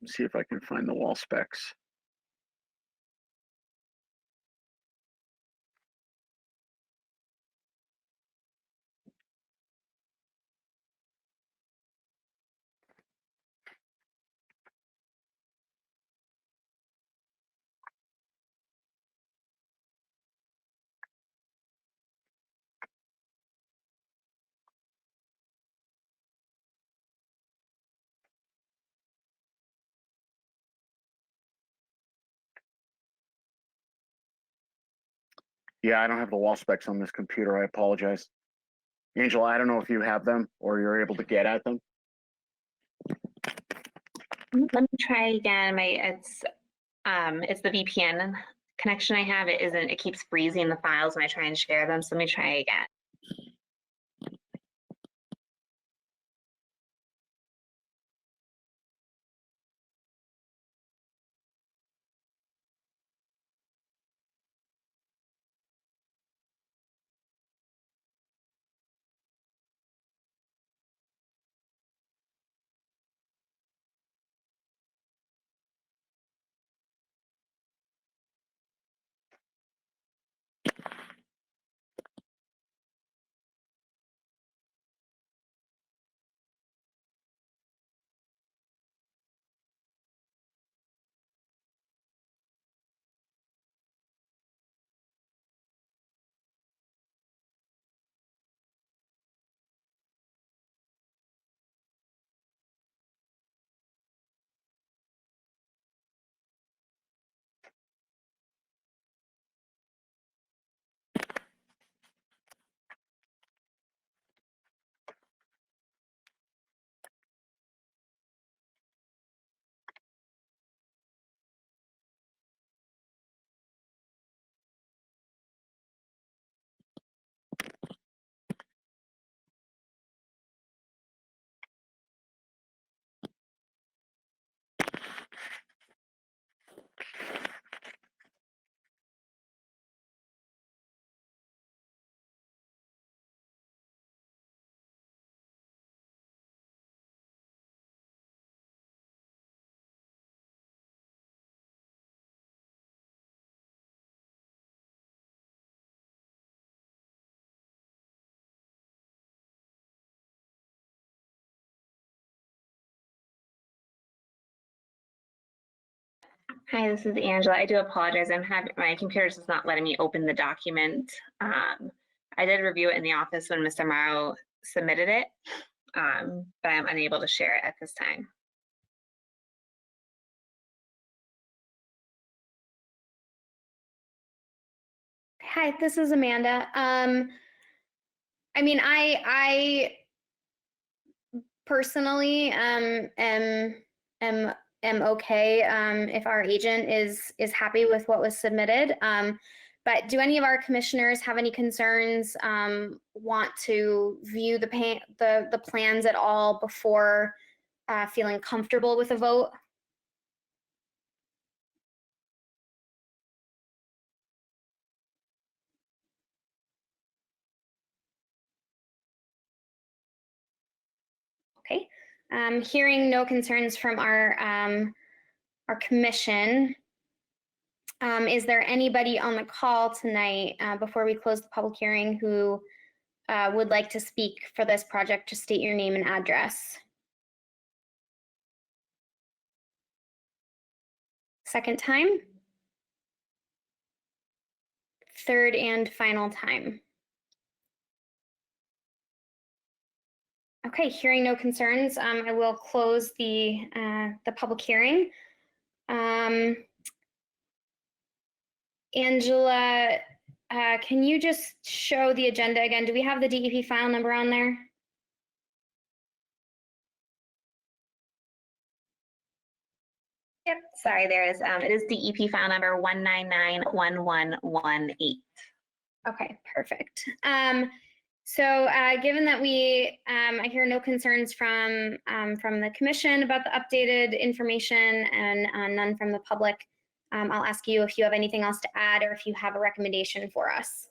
See if I can find the wall specs. Yeah, I don't have the wall specs on this computer. I apologize. Angela, I don't know if you have them or you're able to get at them. Let me try again. It's the VPN connection I have. It keeps freezing the files when I try and share them. So let me try again. Hi, this is Angela. I do apologize. My computer is not letting me open the document. I did review it in the office when Mr. Morrow submitted it, but I'm unable to share it at this time. Hi, this is Amanda. I mean, I personally am okay if our agent is happy with what was submitted. But do any of our commissioners have any concerns? Want to view the plans at all before feeling comfortable with a vote? Okay. Hearing no concerns from our commission, is there anybody on the call tonight before we close the public hearing who would like to speak for this project? Just state your name and address. Second time? Third and final time. Okay, hearing no concerns, I will close the public hearing. Angela, can you just show the agenda again? Do we have the DEP file number on there? Yep, sorry, there is. It is DEP file number 1991118. Okay, perfect. So given that I hear no concerns from the commission about the updated information and none from the public, I'll ask you if you have anything else to add or if you have a recommendation for us.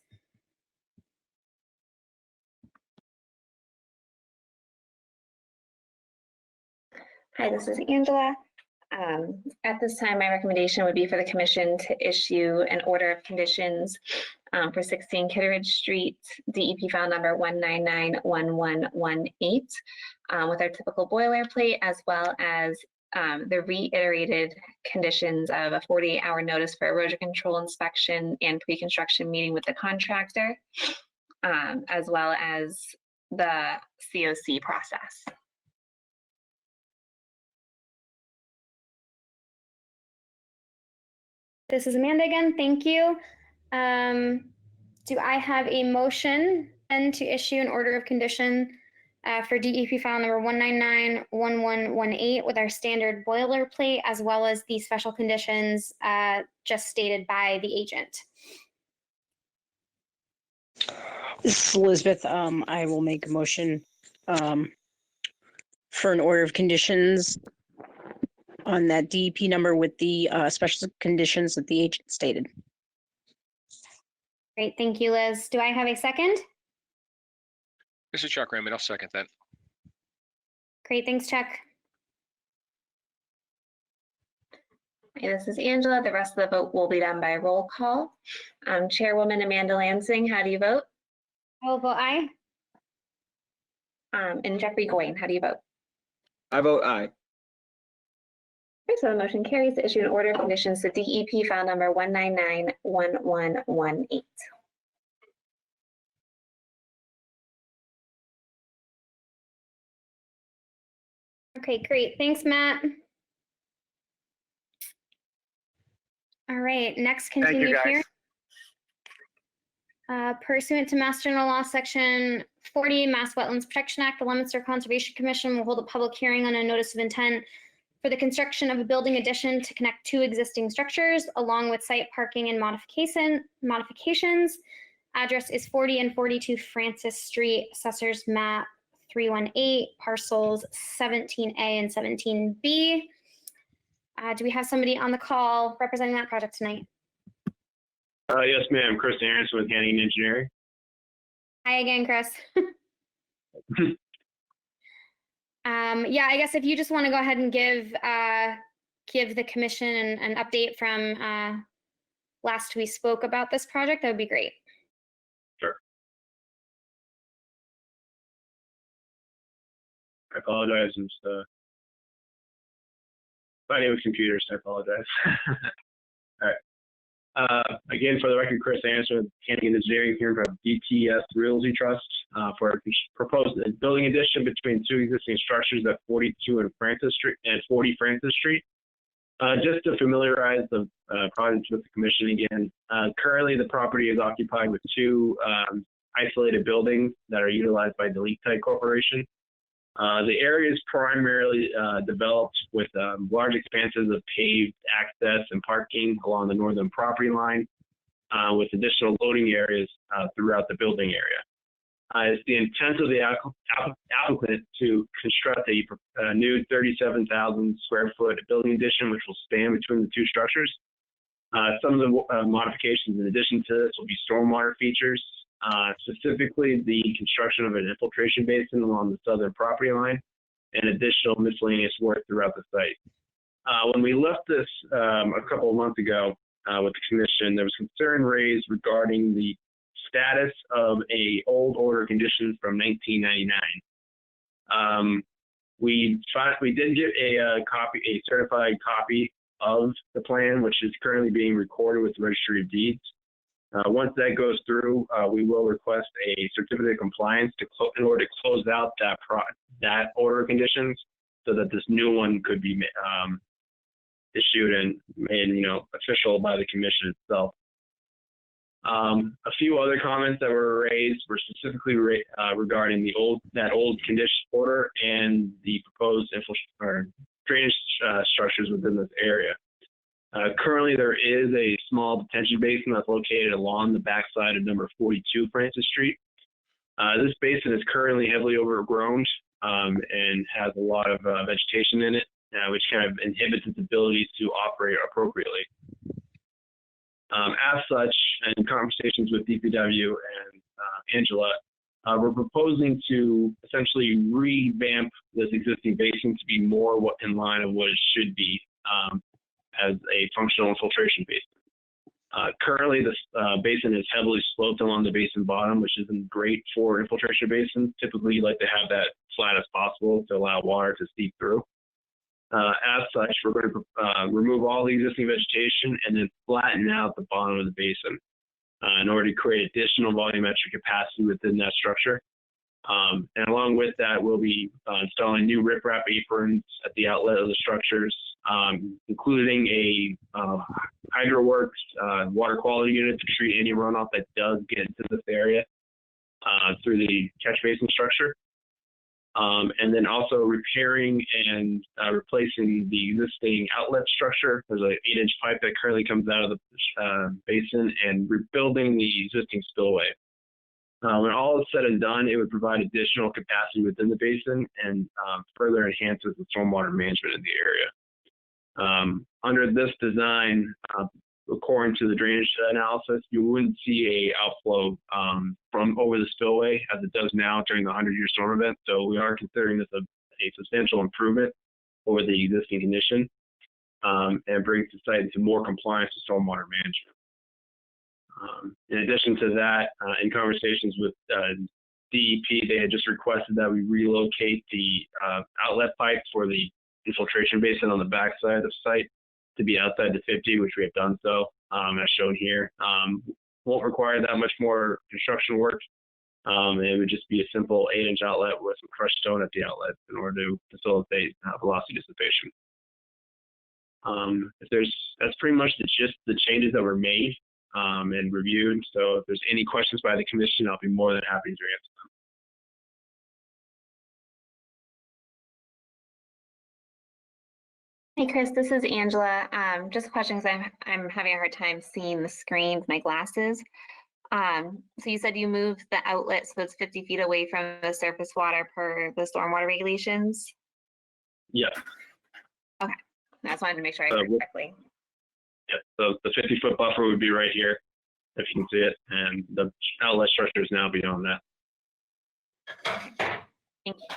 Hi, this is Angela. At this time, my recommendation would be for the commission to issue an order of conditions for 16 Kitteridge Street, DEP file number 1991118, with our typical boilerplate, as well as the reiterated conditions of a 48-hour notice for erosion control inspection and pre-construction meeting with the contractor, as well as the COC process. This is Amanda again. Thank you. do I have a motion then to issue an order of condition for DEP file number 1991118 with our standard boilerplate as well as the special conditions just stated by the agent? This is Elizabeth. I will make a motion for an order of conditions on that DEP number with the special conditions that the agent stated. Great, thank you, Liz. Do I have a second? This is Chuck Raymond. I'll second that. Great, thanks, Chuck. Okay, this is Angela. The rest of the vote will be done by roll call. Chairwoman Amanda Lansing, how do you vote? I will vote aye. And Jeffrey Goyne, how do you vote? I vote aye. Okay, so the motion carries to issue an order of conditions to DEP file number 1991118. Okay, great. Thanks, Matt. All right, next Thank you, continue guys. here. Pursuant to Mass General Law, Section 40, Mass Wetlands Protection Act, the Leominster Conservation Commission will hold a public hearing on a notice of intent for the construction of a building addition to connect two existing structures, along with site parking and modifications. Address is 40 and 42 Francis Street, Assessors Map 318, parcels 17A and 17B. Do we have somebody on the call representing that project tonight? Yes, ma'am. Chris Aronson with Hanning Engineering. Hi again, Chris. Yeah, I guess if you just want to go ahead and give the commission an update from last we spoke about this project, that would be great. Sure. I apologize. It's fighting with computers. I apologize. All right. Again, for the record, Chris Anderson with Hanning Engineering here from DTS Realty Trust for a proposed building addition between two existing structures at 42 and Francis Street and 40 Francis Street. Just to familiarize the project with the commission again, currently the property is occupied with two isolated buildings that are utilized by the Leaktide Corporation. The area is primarily developed with large expanses of paved access and parking along the northern property line, with additional loading areas throughout the building area. It's the intent of the applicant to construct a new 37,000 square foot building addition, which will span between the two structures. Some of the modifications in addition to this will be stormwater features, specifically the construction of an infiltration basin along the southern property line and additional miscellaneous work throughout the site. When we left this a couple of months ago with the commission, there was concern raised regarding the status of a old order condition from 1999. We did get a certified copy of the plan, which is currently being recorded with the Registry of Deeds. Once that goes through, we will request a certificate of compliance in order to close out that order of conditions, so that this new one could be issued and made, official by the commission itself. A few other comments that were raised were specifically regarding that old condition order and the proposed drainage structures within this area. Currently, there is a small detention basin that's located along the backside of number 42 Francis Street. This basin is currently heavily overgrown and has a lot of vegetation in it, which kind of inhibits its ability to operate appropriately. As such, in conversations with DPW and Angela, we're proposing to essentially revamp this existing basin to be more in line of what it should be as a functional infiltration basin. Currently, this basin is heavily sloped along the basin bottom, which isn't great for infiltration basins. Typically, you like to have that flat as possible to allow water to seep through. As such, we're going to remove all the existing vegetation and then flatten out the bottom of the basin in order to create additional volumetric capacity within that structure. And along with that, we'll be installing new riprap aprons at the outlet of the structures, including a hydro works, water quality unit to treat any runoff that does get into this area through the catch basin structure. And then also repairing and replacing the existing outlet structure. There's an 8-inch pipe that currently comes out of the basin, and rebuilding the existing spillway. When all is said and done, it would provide additional capacity within the basin and further enhances the stormwater management in the area. Under this design, according to the drainage analysis, you wouldn't see a outflow from over the spillway as it does now during the 100-year storm event. So we are considering this a substantial improvement over the existing condition and brings the site into more compliance with stormwater management. In addition to that, in conversations with DEP, they had just requested that we relocate the outlet pipe for the infiltration basin on the backside of the site to be outside the 50, which we have done so, as shown here. Won't require that much more construction work. It would just be a simple 8-inch outlet with some crushed stone at the outlet in order to facilitate velocity dissipation. That's pretty much the changes that were made and reviewed. So if there's any questions by the commission, I'll be more than happy to answer them. Hey, Chris, this is Angela. Just a question because I'm having a hard time seeing the screen with my glasses. So you said you moved the outlet so it's 50 feet away from the surface water per the stormwater regulations? Yeah. Okay, I just wanted to make sure I heard correctly. Yeah, so the 50-foot buffer would be right here, if you can see it, and the outlet structure is now beyond that. Thank you.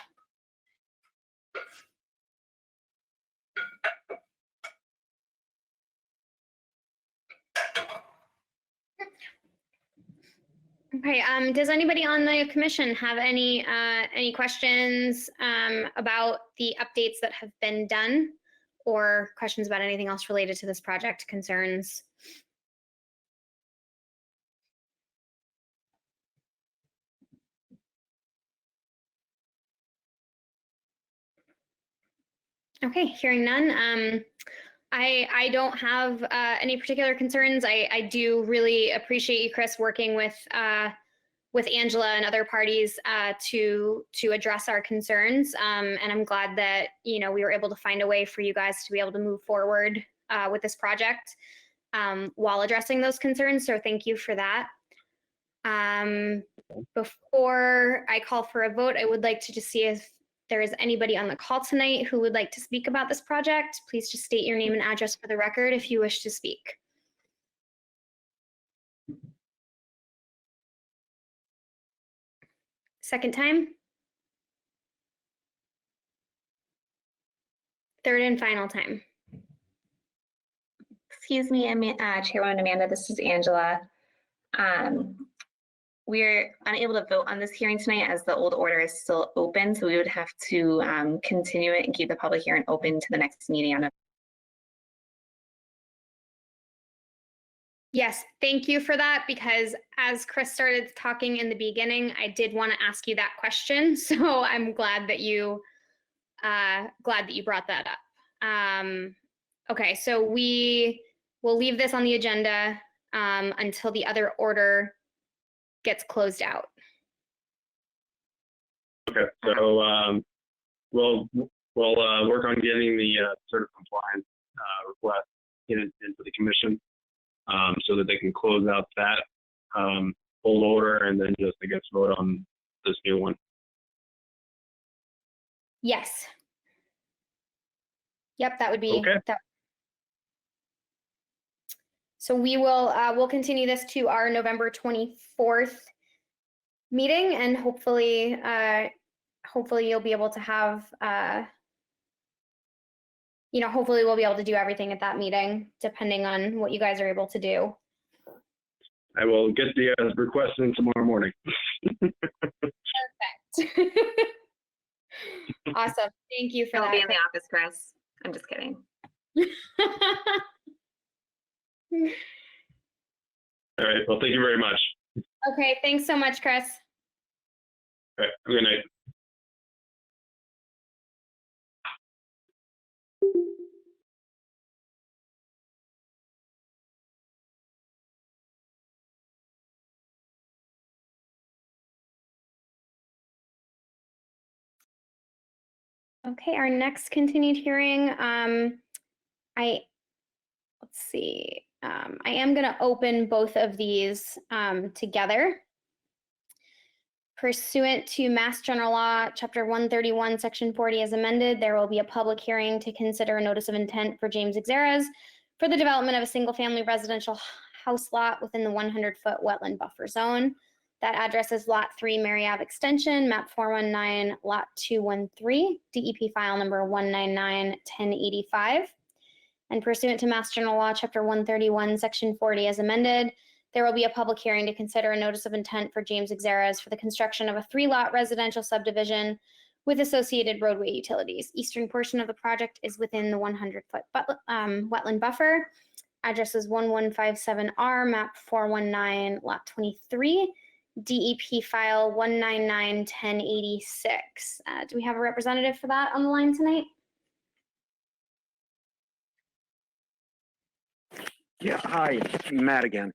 Okay, does anybody on the commission have any questions about the updates that have been done, or questions about anything else related to this project, concerns? Okay, hearing none. I don't have any particular concerns. I do really appreciate you, Chris, working with Angela and other parties to address our concerns. And I'm glad that we were able to find a way for you guys to be able to move forward with this project while addressing those concerns. So thank you for that. Before I call for a vote, I would like to just see if there is anybody on the call tonight who would like to speak about this project. Please just state your name and address for the record if you wish to speak. Second time. Third and final time. Excuse me, Chairwoman Amanda, this is Angela. We're unable to vote on this hearing tonight as the old order is still open, so we would have to continue it and keep the public hearing open to the next meeting on it. Yes, thank you for that, because as Chris started talking in the beginning, I did want to ask you that question. So I'm glad that you brought that up. Okay, so we will leave this on the agenda until the other order gets closed out. Okay, so we'll work on getting the sort of compliance request into the commission so that they can close out that old order and then just, I guess, vote on this new one. Yes. Yep, that would be okay. So we will we'll continue this to our November 24th meeting, and hopefully you'll be able to have hopefully we'll be able to do everything at that meeting, depending on what you guys are able to do. I will get the request in tomorrow morning. Perfect. Awesome. Thank you for that. I'll be in the office, Chris. I'm just kidding. All right. Well, thank you very much. Okay. Thanks so much, Chris. All right. Good night. Okay, our next continued hearing, let's see, I am going to open both of these together. Pursuant to Mass General Law, Chapter 131, Section 40 as amended, there will be a public hearing to consider a notice of intent for James Xeras for the development of a single-family residential house lot within the 100-foot wetland buffer zone. That address is Lot 3, Mary Ave Extension, map 419, Lot 213, DEP file number 199-1085. And pursuant to Mass General Law, Chapter 131, Section 40 as amended, there will be a public hearing to consider a notice of intent for James Xeras for the construction of a 3-lot residential subdivision with associated roadway utilities. Eastern portion of the project is within the 100-foot wetland buffer. Address is 1157R, map 419, lot 23, DEP file 199-1086. Do we have a representative for that on the line tonight? Yeah, hi, Matt again.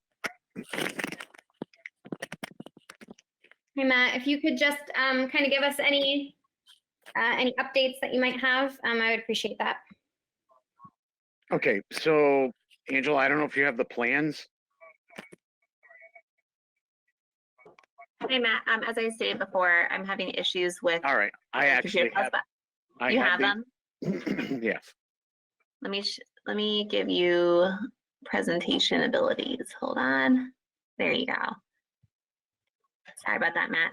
Hey, Matt, if you could just kind of give us any updates that you might have, I would appreciate that. Okay, so Angela, I don't know if you have the plans. Hey, Matt, as I stated before, I'm having issues with. All right, I my actually computer, have. but I You have the- them? Yes. Let me give you presentation abilities. Hold on. There you go. Sorry about that, Matt.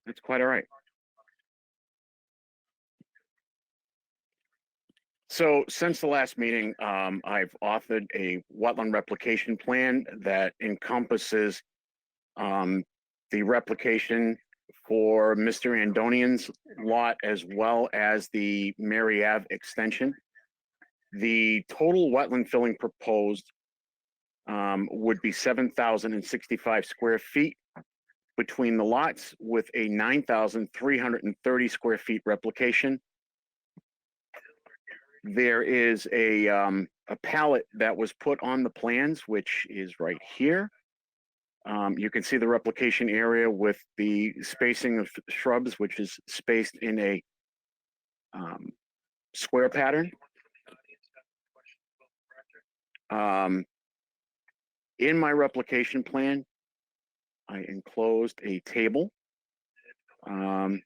That's quite all right. So since the last meeting, I've authored a wetland replication plan that encompasses the replication for Mr. Andonian's lot as well as the Mary Ave extension. The total wetland filling proposed would be 7,065 square feet between the lots with a 9,330 square feet replication. There is a pallet that was put on the plans, which is right here. You can see the replication area with the spacing of shrubs, which is spaced in a square pattern. In my replication plan, I enclosed a table. The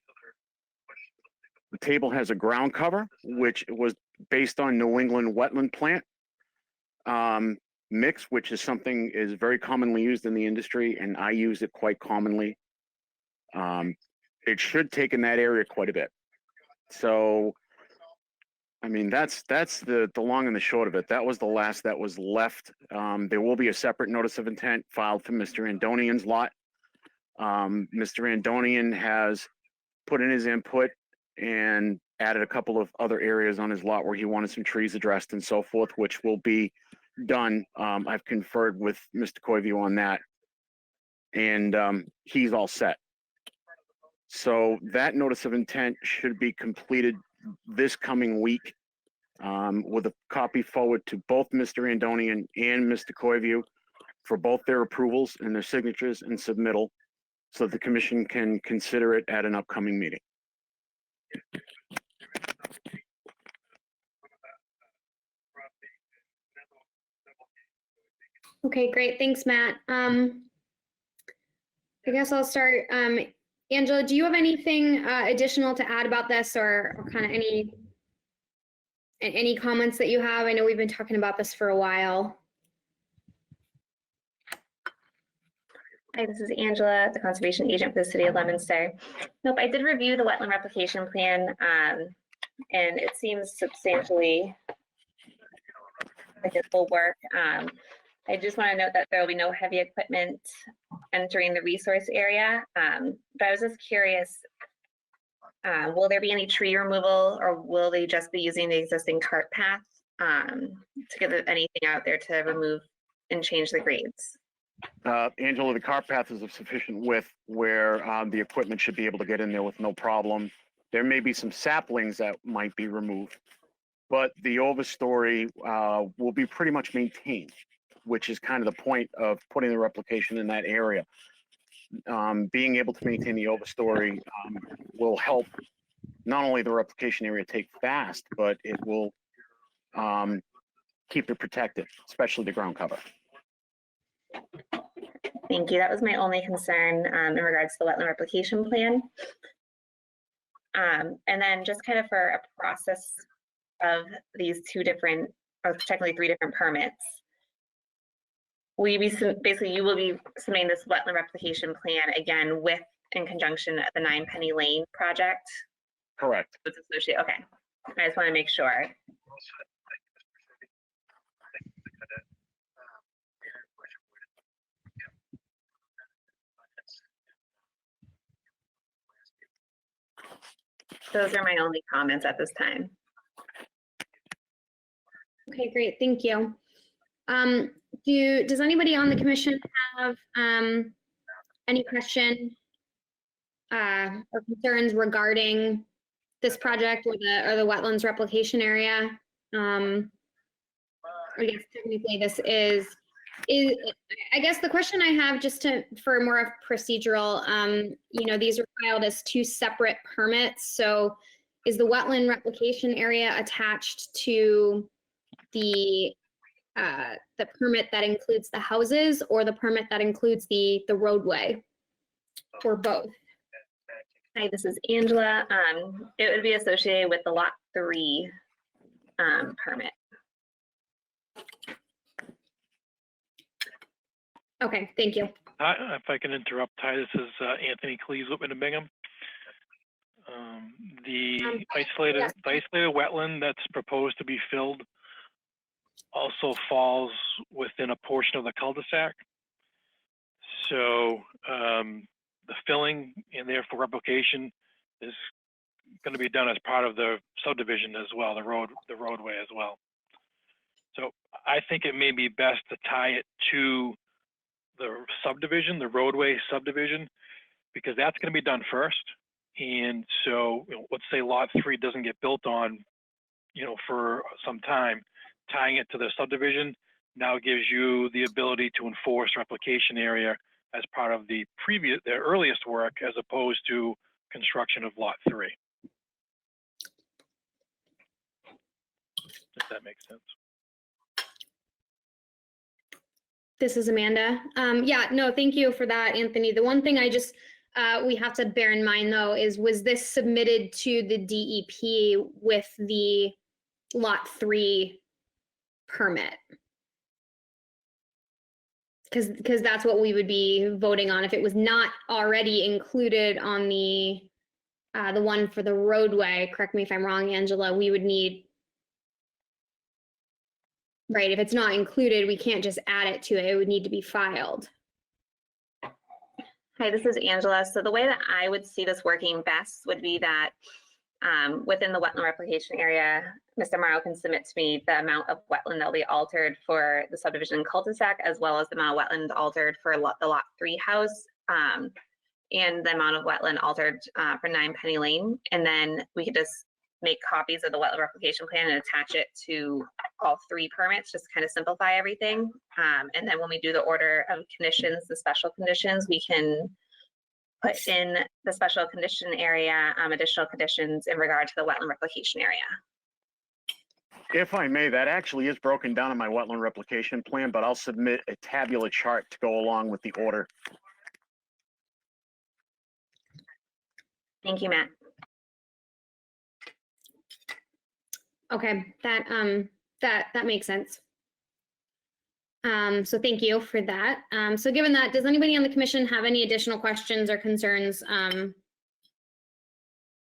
table has a ground cover, which was based on New England wetland plant mix, which is something is very commonly used in the industry, and I use it quite commonly. It should take in that area quite a bit. So, I mean, that's the long and the short of it. That was the last that was left. There will be a separate notice of intent filed for Mr. Andonian's lot. Mr. Andonian has put in his input and added a couple of other areas on his lot where he wanted some trees addressed and so forth, which will be done. I've conferred with Mr. Coivue on that, and he's all set. So that notice of intent should be completed this coming week, with a copy forward to both Mr. Andonian and Mr. Coivue for both their approvals and their signatures and submittal, so that the commission can consider it at an upcoming meeting. Okay, great. Thanks, Matt. I guess I'll start. Angela, do you have anything additional to add about this, or kind of any comments that you have? I know we've been talking about this for a while. Hi, this is Angela, the conservation agent for the city of Leominster. Nope, I did review the wetland replication plan, and it seems substantially like it will work. I just want to note that there will be no heavy equipment entering the resource area. But I was just curious, will there be any tree removal, or will they just be using the existing cart path to get anything out there to remove and change the grades? Angela, the cart path is of sufficient width where the equipment should be able to get in there with no problem. There may be some saplings that might be removed, but the overstory will be pretty much maintained, which is kind of the point of putting the replication in that area. Being able to maintain the overstory will help not only the replication area take fast, but it will keep it protected, especially the ground cover. Thank you. That was my only concern in regards to the wetland replication plan. And then just kind of for a process of these two different, or technically 3 different permits. Basically, you will be submitting this wetland replication plan again with, in conjunction at the 9 Penny Lane project. Correct. It's associated. Okay. I just want to make sure. Those are my only comments at this time. Okay, great, thank you. Does anybody on the commission have any question or concerns regarding this project or the wetlands replication area? I guess technically this is I guess the question I have, just for more of procedural, these are filed as 2 separate permits. So is the wetland replication area attached to the permit that includes the houses, or the permit that includes the roadway, or both? Hi, this is Angela. It would be associated with the Lot 3 permit. Okay, thank you. If I can interrupt, Ty, this is Anthony Cleves, Whitman and Bingham. The isolated wetland that's proposed to be filled also falls within a portion of the cul-de-sac. So the filling and therefore replication is going to be done as part of the subdivision as well, the roadway as well. So I think it may be best to tie it to the subdivision, the roadway subdivision, because that's going to be done first. And so, let's say Lot 3 doesn't get built on, for some time. Tying it to the subdivision now gives you the ability to enforce replication area as part of the earliest work, as opposed to construction of Lot 3. If that makes sense. This is Amanda. Yeah, no, thank you for that, Anthony. The one thing I just, we have to bear in mind though, was this submitted to the DEP with the Lot 3 permit? Because that's what we would be voting on. If it was not already included on the one for the roadway, correct me if I'm wrong, Angela, we would need, right, if it's not included, we can't just add it to it. It would need to be filed. Hi, this is Angela. So the way that I would see this working best would be that within the wetland replication area, Mr. Morrow can submit to me the amount of wetland that will be altered for the subdivision cul-de-sac, as well as the amount of wetland altered for the Lot 3 house, and the amount of wetland altered for 9 Penny Lane. And then we could just make copies of the wetland replication plan and attach it to all 3 permits, just kind of simplify everything. And then when we do the order of conditions, the special conditions, we can put in the special condition area, additional conditions in regard to the wetland replication area. If I may, that actually is broken down in my wetland replication plan, but I'll submit a tabular chart to go along with the order. Thank you, Matt. Okay, that makes sense. So thank you for that. So given that, does anybody on the commission have any additional questions or concerns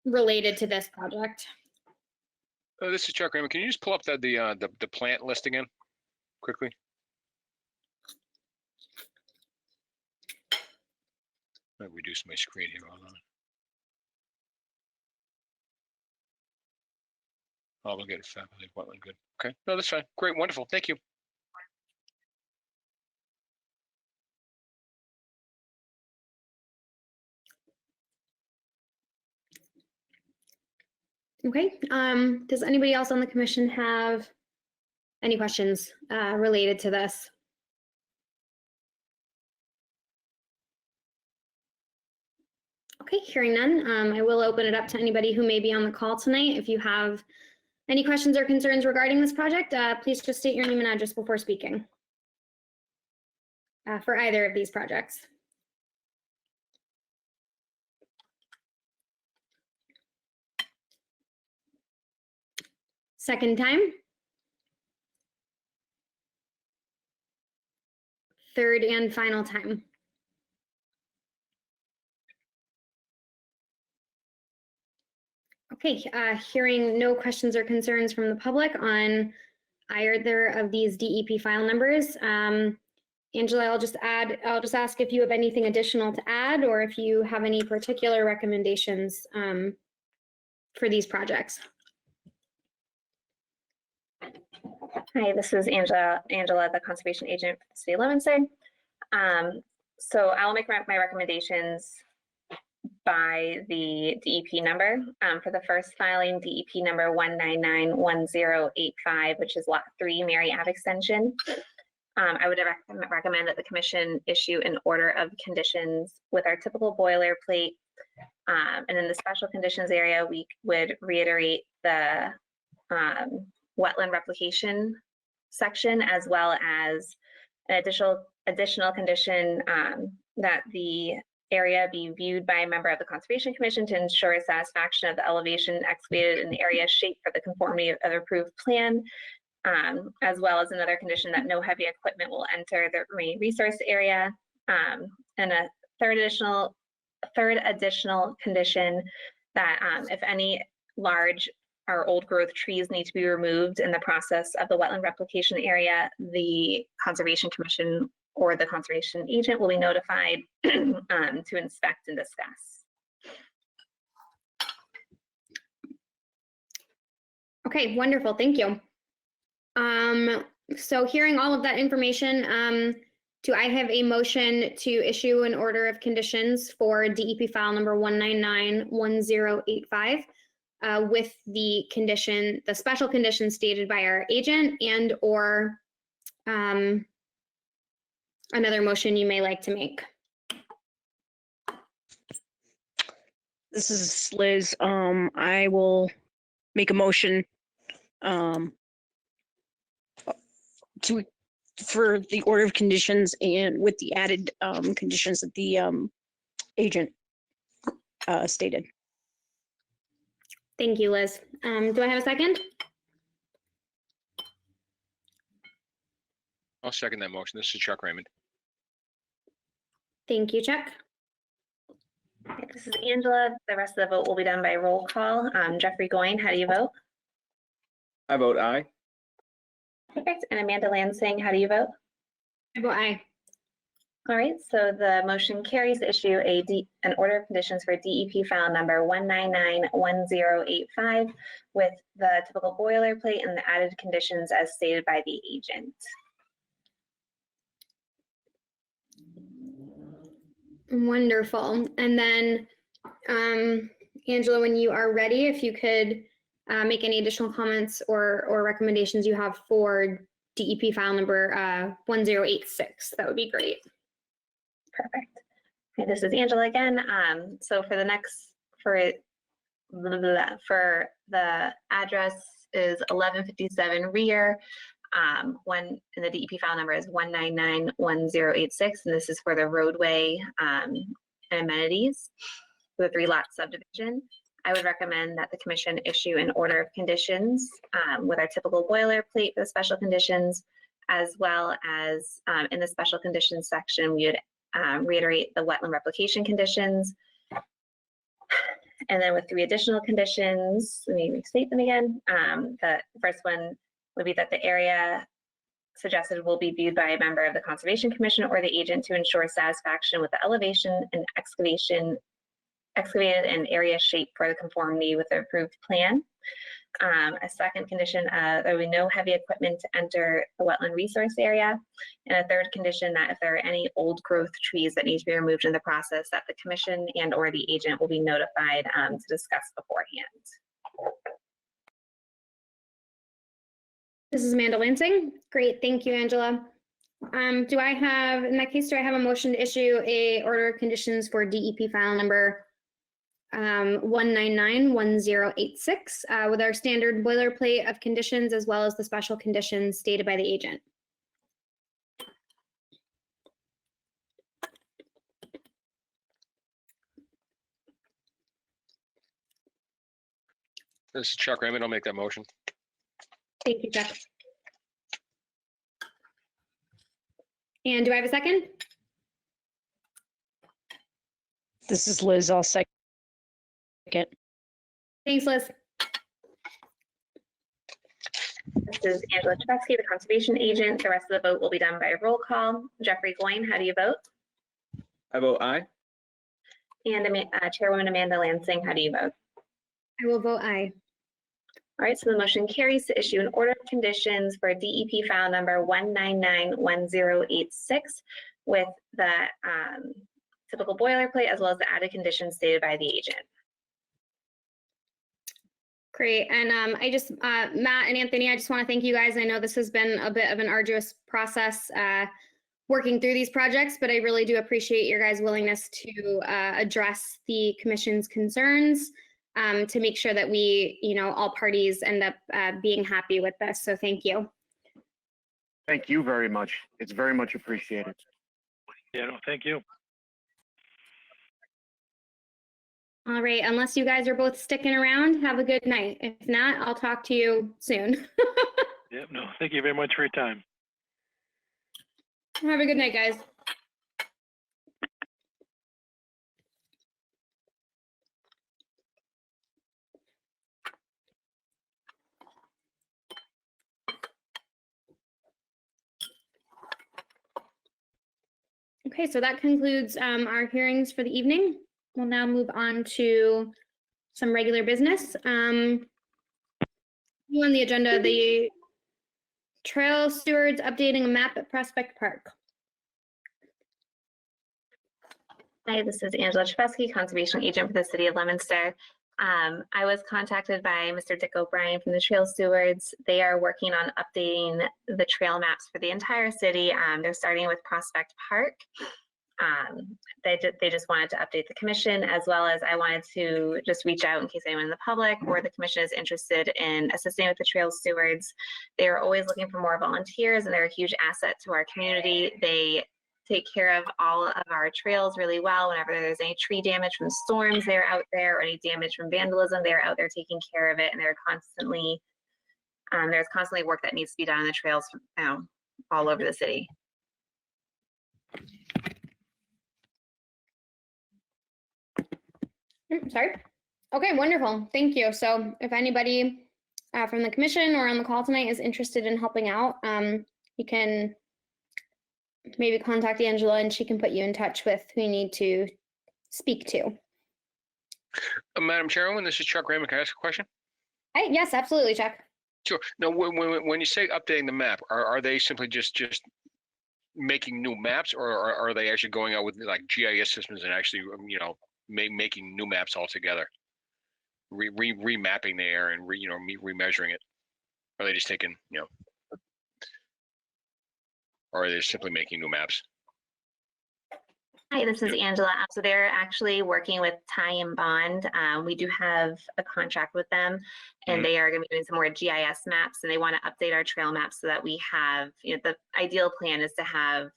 related to this project? This is Chuck Raymond. Can you just pull up the plant list again, quickly? I'll reduce my screen here. Hold on. Obligated family, wetland, good. Okay, no, that's fine. Great, wonderful. Thank you. Okay, does anybody else on the commission have any questions related to this? Okay, hearing none, I will open it up to anybody who may be on the call tonight. If you have any questions or concerns regarding this project, please just state your name and address before speaking for either of these projects. Second time. Third and final time. Okay, hearing no questions or concerns from the public on either of these DEP file numbers. Angela, I'll just ask if you have anything additional to add or if you have any particular recommendations for these projects. Hi, this is Angela, the conservation agent for the city of Leominster. So I'll make my recommendations by the DEP number. For the first filing, DEP number 1991085, which is Lot 3, Mary Ave Extension. I would recommend that the commission issue an order of conditions with our typical boilerplate. And in the special conditions area, we would reiterate the wetland replication section, as well as an additional condition that the area be viewed by a member of the Conservation Commission to ensure satisfaction of the elevation excavated in the area shape for the conformity of the approved plan, as well as another condition that no heavy equipment will enter the marine resource area, and a third additional condition that if any large or old growth trees need to be removed in the process of the wetland replication area, the Conservation Commission or the conservation agent will be notified to inspect and discuss. Okay, wonderful, thank you. So hearing all of that information, do I have a motion to issue an order of conditions for DEP file number 1991085 with the special condition stated by our agent and or another motion you may like to make? This is Liz. I will make a motion for the order of conditions and with the added conditions that the agent stated. Thank you, Liz. Do I have a second? I'll second that motion. This is Chuck Raymond. Thank you, Chuck. Okay, this is Angela. The rest of the vote will be done by roll call. Jeffrey Goyne, how do you vote? I vote aye. Perfect. And Amanda Lansing, how do you vote? I vote aye. All right, so the motion carries to issue an order of conditions for DEP file number 1991085 with the typical boilerplate and the added conditions as stated by the agent. Wonderful. And then, Angela, when you are ready, if you could make any additional comments or recommendations you have for DEP file number 1086, that would be great. Perfect. Okay, this is Angela again. So for the address is 1157 rear. And the DEP file number is 1991086, and this is for the roadway and amenities for the 3-lot subdivision. I would recommend that the commission issue an order of conditions with our typical boilerplate for the special conditions, as well as in the special conditions section, we would reiterate the wetland replication conditions. And then with 3 additional conditions, let me restate them again. The first one would be that the area suggested will be viewed by a member of the Conservation Commission or the agent to ensure satisfaction with the elevation and excavated and area shape for the conformity with the approved plan. A second condition, there will be no heavy equipment to enter the wetland resource area. And a third condition that if there are any old growth trees that need to be removed in the process, that the commission and or the agent will be notified to discuss beforehand. This is Amanda Lansing. Great, thank you, Angela. In that case, do I have a motion to issue a order of conditions for DEP file number 1991086 with our standard boilerplate of conditions as well as the special conditions stated by the agent. This is Chuck Raymond. I'll make that motion. Thank you, Chuck. And do I have a second? This is Liz. I'll second. Thanks, Liz. This is Angela Chevesky, the conservation agent. The rest of the vote will be done by roll call. Jeffrey Goyne, how do you vote? I vote aye. And Chairwoman Amanda Lansing, how do you vote? I will vote aye. All right, so the motion carries to issue an order of conditions for DEP file number 1991086 with the typical boilerplate as well as the added conditions stated by the agent. Great. And Matt and Anthony, I just want to thank you guys. I know this has been a bit of an arduous process working through these projects, but I really do appreciate your guys' willingness to address the commission's concerns to make sure that we, all parties end up being happy with this. So thank you. Thank you very much. It's very much appreciated. Yeah, no, thank you. All right. Unless you guys are both sticking around, have a good night. If not, I'll talk to you soon. Yeah, no, thank you very much for your time. Have a good night, guys. Okay, so that concludes our hearings for the evening. We'll now move on to some regular business. On the agenda, the trail stewards updating a map at Prospect Park. Hi, this is Angela Chevesky, conservation agent for the city of Leominster. I was contacted by Mr. Dick O'Brien from the Trail Stewards. They are working on updating the trail maps for the entire city. They're starting with Prospect Park. They just wanted to update the commission, as well as I wanted to just reach out in case anyone in the public or the commission is interested in assisting with the Trail Stewards. They are always looking for more volunteers, and they're a huge asset to our community. They take care of all of our trails really well. Whenever there's any tree damage from storms, they're out there, or any damage from vandalism, they're out there taking care of it. And they're constantly, there's constantly work that needs to be done on the trails, all over the city. Sorry. Okay, wonderful. Thank you. So if anybody from the commission or on the call tonight is interested in helping out, you can maybe contact Angela and she can put you in touch with who you need to speak to. Madam Chairwoman, this is Chuck Raymond. Can I ask a question? Hi, yes, absolutely, Chuck. Sure. Now, when you say updating the map, are they simply just making new maps, or are they actually going out with like GIS systems and actually, making new maps altogether, remapping the area and remeasuring it? Are they just taking, or are they simply making new maps? Hi, this is Angela. So they're actually working with Ty and Bond. We do have a contract with them, and they are going to be doing some more GIS maps, and they want to update our trail maps so that we have, the ideal plan is to have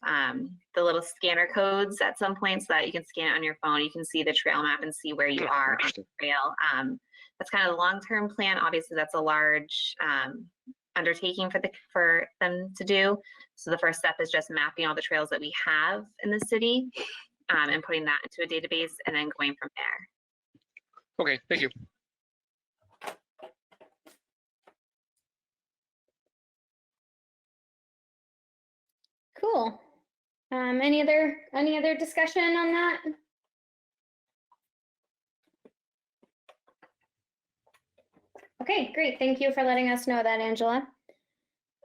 the little scanner codes at some point so that you can scan it on your phone. You can see the trail map and see where you are on the trail. That's kind of the long-term plan. Obviously, that's a large undertaking for them to do. So the first step is just mapping all the trails that we have in the city and putting that into a database and then going from there. Okay, thank you. Cool. Any other discussion on that? Okay, great. Thank you for letting us know that, Angela.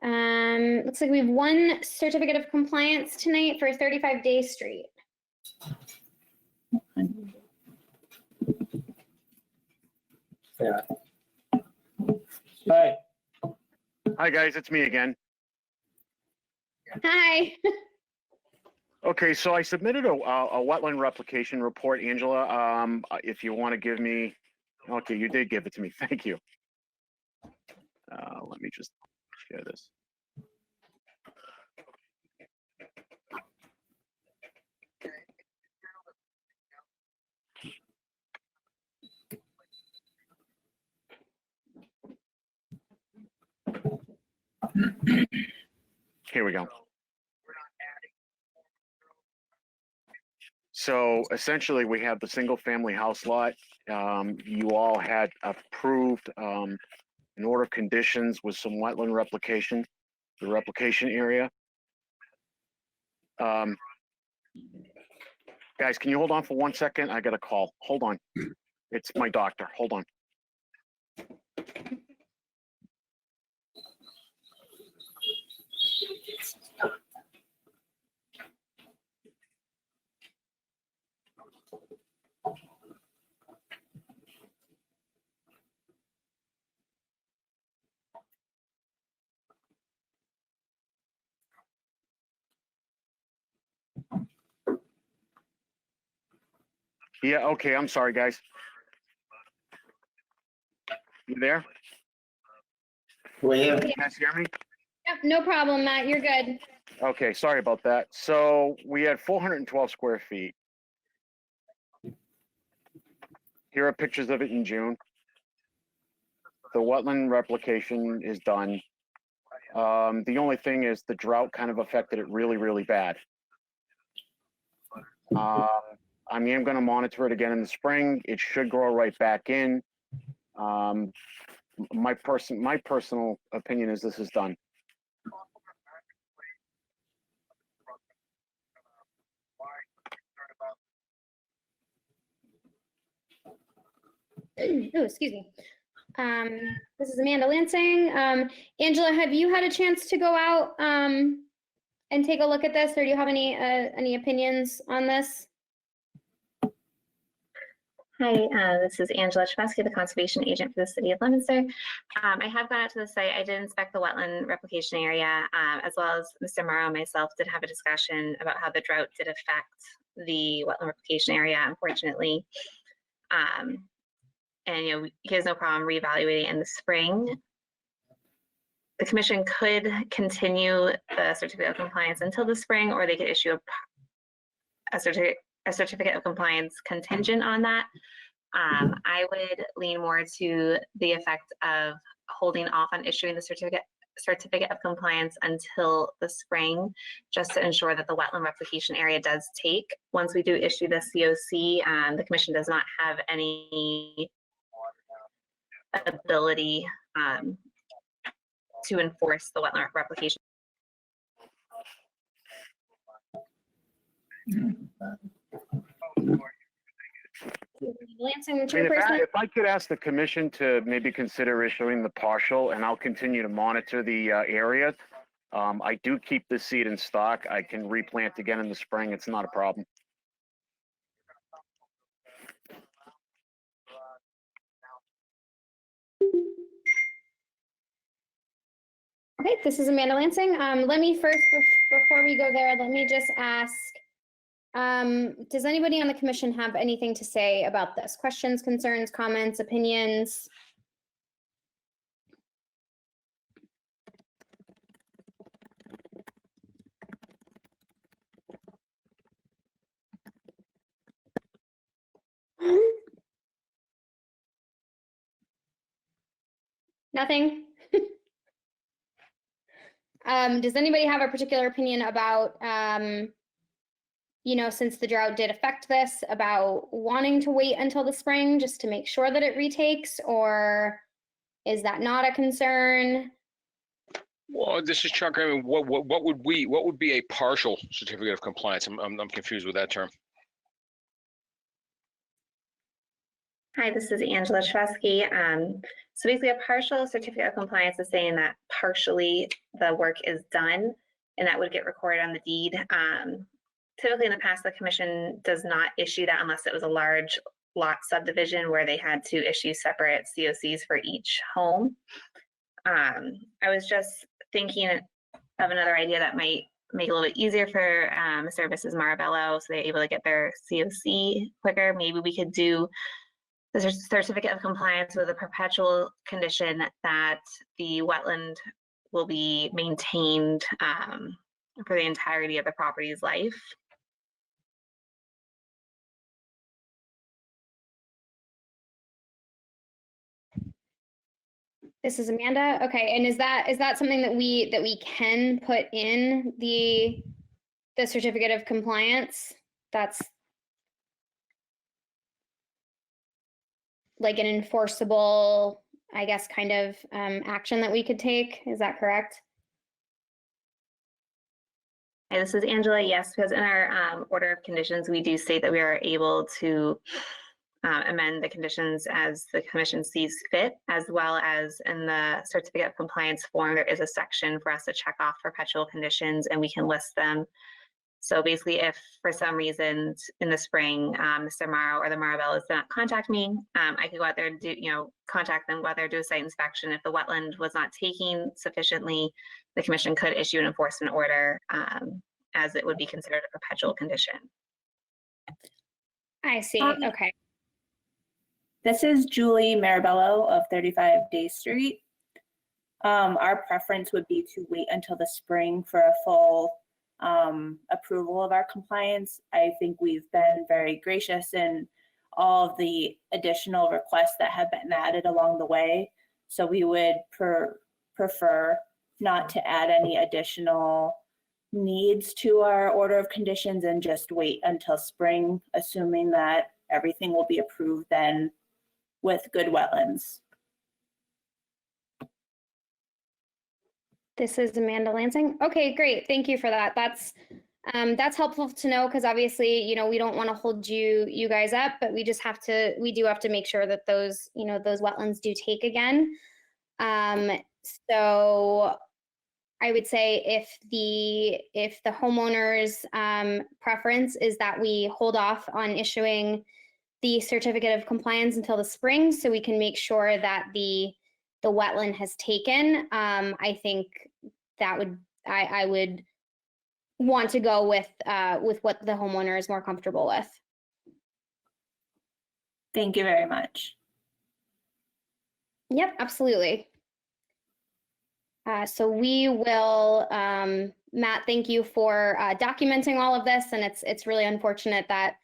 Looks like we have one certificate of compliance tonight for 35 Day Street. Yeah. Hi. Hi, guys. It's me again. Hi. Okay, so I submitted a wetland replication report, Angela. If you want to give me, okay, you did give it to me. Thank you. Let me just share this. Here we go. So essentially, we have the single family house lot. You all had approved an order of conditions with some wetland replication, the replication area. Guys, can you hold on for 1 second? I got a call. Hold on. It's my doctor. Hold on. Yeah, okay, I'm sorry, guys. You there? Yeah. Can you guys hear me? Yep, no problem, Matt. You're good. Okay, sorry about that. So we had 412 square feet. Here are pictures of it in June. The wetland replication is done. The only thing is the drought kind of affected it really, really bad. I mean, I'm going to monitor it again in the spring. It should grow right back in. My personal opinion is this is done. Oh, excuse me. This is Amanda Lansing. Angela, have you had a chance to go out and take a look at this, or do you have any opinions on this? Hi, this is Angela Chbosky, the conservation agent for the city of Leominster. I have gone out to the site. I did inspect the wetland replication area, as well as Mr. Morrow and myself did have a discussion about how the drought did affect the wetland replication area, unfortunately. And he has no problem reevaluating in the spring. The commission could continue the certificate of compliance until the spring, or they could issue a certificate of compliance contingent on that. I would lean more to the effect of holding off on issuing the certificate of compliance until the spring, just to ensure that the wetland replication area does take. Once we do issue the COC, the commission does not have any ability to enforce the wetland replication. Lansing, the I mean, chairperson. if I could ask the commission to maybe consider issuing the partial, and I'll continue to monitor the area. I do keep the seed in stock. I can replant again in the spring. It's not a problem. Okay, this is Amanda Lansing. Let me first, before we go there, let me just ask, does anybody on the commission have anything to say about this? Questions, concerns, comments, opinions? Nothing? Does anybody have a particular opinion about, since the drought did affect this, about wanting to wait until the spring just to make sure that it retakes, or is that not a concern? Well, this is Chuck. I mean, what would be a partial certificate of compliance? I'm confused with that term. Hi, this is Angela Chbosky. So basically, a partial certificate of compliance is saying that partially the work is done, and that would get recorded on the deed. Typically, in the past, the commission does not issue that unless it was a large lot subdivision where they had to issue separate COCs for each home. I was just thinking of another idea that might make it a little bit easier for Mr. and Mrs. Marabello, so they're able to get their COC quicker. Maybe we could do the certificate of compliance with a perpetual condition that the wetland will be maintained for the entirety of the property's life. This is Amanda. Okay, and is that something that we can put in the certificate of compliance? That's like an enforceable, I guess, kind of action that we could take. Is that correct? Hi, this is Angela. Yes, because in our order of conditions, we do state that we are able to amend the conditions as the commission sees fit, as well as in the certificate of compliance form, there is a section for us to check off perpetual conditions and we can list them. So basically, if for some reason in the spring, Mr. Morrow or the Marabellas did not contact me, I could go out there and do, contact them, go out there, do a site inspection. If the wetland was not taking sufficiently, the commission could issue an enforcement order as it would be considered a perpetual condition. I see. Okay. This is Julie Marabello of 35 Day Street. Our preference would be to wait until the spring for a full approval of our compliance. I think we've been very gracious in all of the additional requests that have been added along the way. So we would prefer not to add any additional needs to our order of conditions and just wait until spring, assuming that everything will be approved then with good wetlands. This is Amanda Lansing. Okay, great. Thank you for that. That's helpful to know because obviously, we don't want to hold you guys up, but we do have to make sure that those wetlands do take again. So I would say if the homeowner's preference is that we hold off on issuing the certificate of compliance until the spring, so we can make sure that the wetland has taken. I think that I would want to go with what the homeowner is more comfortable with. Thank you very much. Yep, absolutely. So we will, Matt, thank you for documenting all of this, and it's really unfortunate that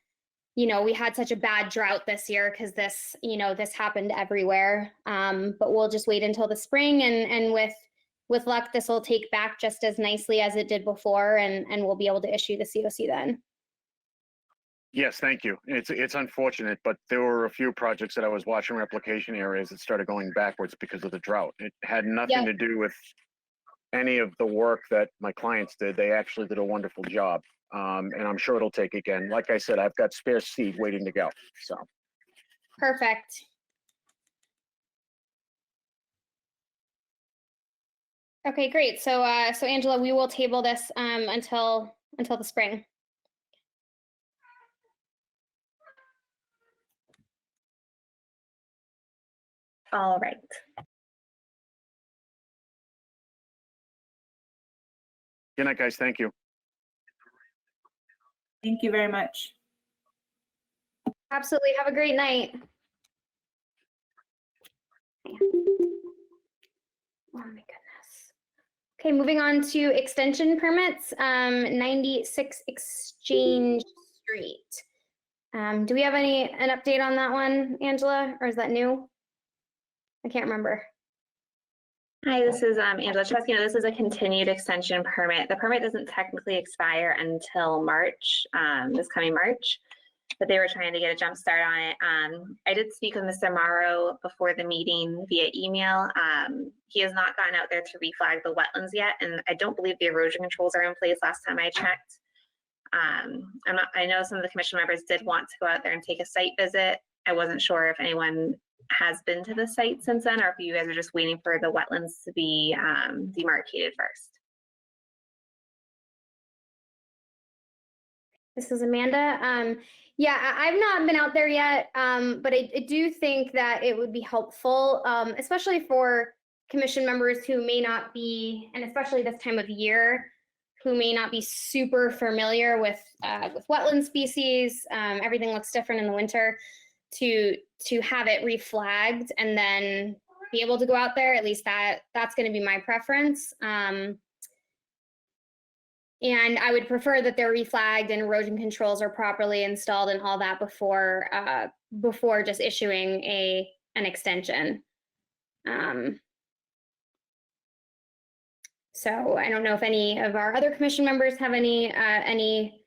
we had such a bad drought this year because this happened everywhere. But we'll just wait until the spring, and with luck, this will take back just as nicely as it did before, and we'll be able to issue the COC then. Yes, thank you. It's unfortunate, but there were a few projects that I was watching replication areas that started going backwards because of the drought. It had nothing to do with any of the work that my clients did. They actually did a wonderful job. And I'm sure it'll take again. Like I said, I've got spare seed waiting to go. So perfect. Okay, great. So Angela, we will table this until the spring. All right. good night, guys. Thank you. Thank you very much. Absolutely. Have a great night. Oh my goodness. Okay, moving on to extension permits, 96 Exchange Street. Do we have an update on that one, Angela, or is that new? I can't remember. Hi, this is Angela Chesky. This is a continued extension permit. The permit doesn't technically expire until March, this coming March, but they were trying to get a jump start on it. I did speak with Mr. Morrow before the meeting via email. He has not gotten out there to reflag the wetlands yet, and I don't believe the erosion controls are in place last time I checked. I know some of the commission members did want to go out there and take a site visit. I wasn't sure if anyone has been to the site since then, or if you guys are just waiting for the wetlands to be demarcated first. This is Amanda. Yeah, I've not been out there yet, but I do think that it would be helpful, especially for commission members who may not be, and especially this time of year, who may not be super familiar with wetland species, everything looks different in the winter, to have it reflagged and then be able to go out there. At least that's going to be my preference. And I would prefer that they're reflagged and erosion controls are properly installed and all that before just issuing an extension. So I don't know if any of our other commission members have any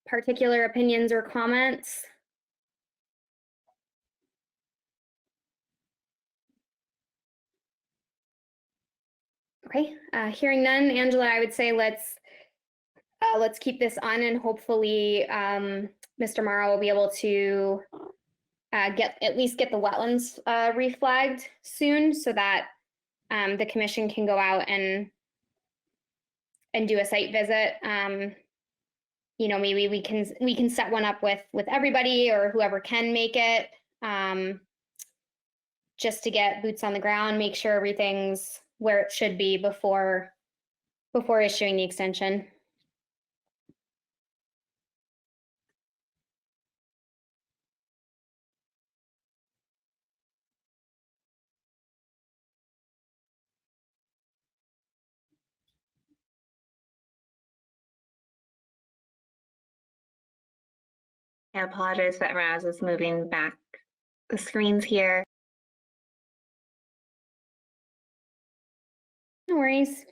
particular opinions or comments. Okay, hearing none, Angela, I would say let's keep this on, and hopefully Mr. Morrow will be able to at least get the wetlands reflagged soon, so that the commission can go out and do a site visit. You know, maybe we can set one up with everybody or whoever can make it, just to get boots on the ground, make sure everything's where it should be before issuing the extension. I apologize for everyone. I was just moving back the screens here. No worries.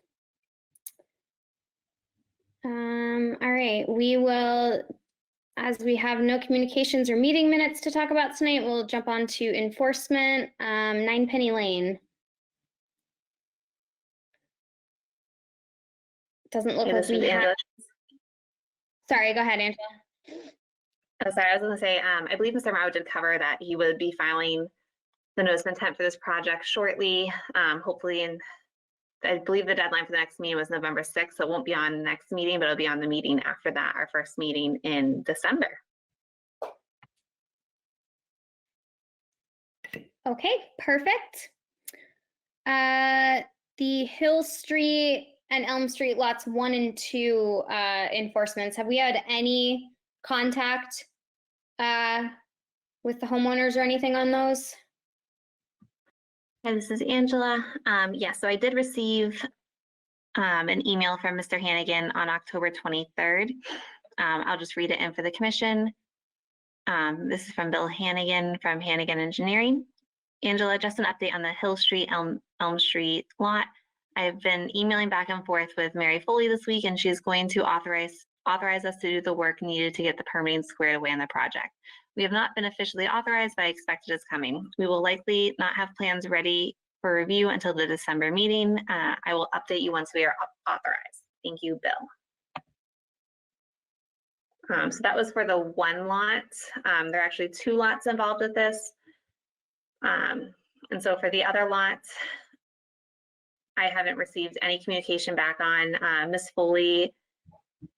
All right, we will, as we have no communications or meeting minutes to talk about tonight, we'll jump on to enforcement, 9 Penny Lane. Doesn't look Hey, like this is we have. Angela. Sorry, go ahead, Angela. Oh, sorry, I was going to say, I believe Mr. Morrow did cover that he would be filing the notice of intent for this project shortly, hopefully. And I believe the deadline for the next meeting was November 6th, so it won't be on the next meeting, but it'll be on the meeting after that, our first meeting in December. Okay, perfect. The Hill Street and Elm Street lots 1 and 2 enforcements. Have we had any contact with the homeowners or anything on those? Hi, this is Angela. Yes, so I did receive an email from Mr. Hannigan on October 23rd. I'll just read it in for the commission. This is from Bill Hannigan from Hannigan Engineering. Angela, just an update on the Hill Street, Elm Street lot. I've been emailing back and forth with Mary Foley this week, and she's going to authorize us to do the work needed to get the permitting squared away on the project. We have not been officially authorized, but I expect it is coming. We will likely not have plans ready for review until the December meeting. I will update you once we are authorized. Thank you, Bill. So that was for the 1 lot. There are actually 2 lots involved with this. And so for the other lots, I haven't received any communication back on. Ms. Foley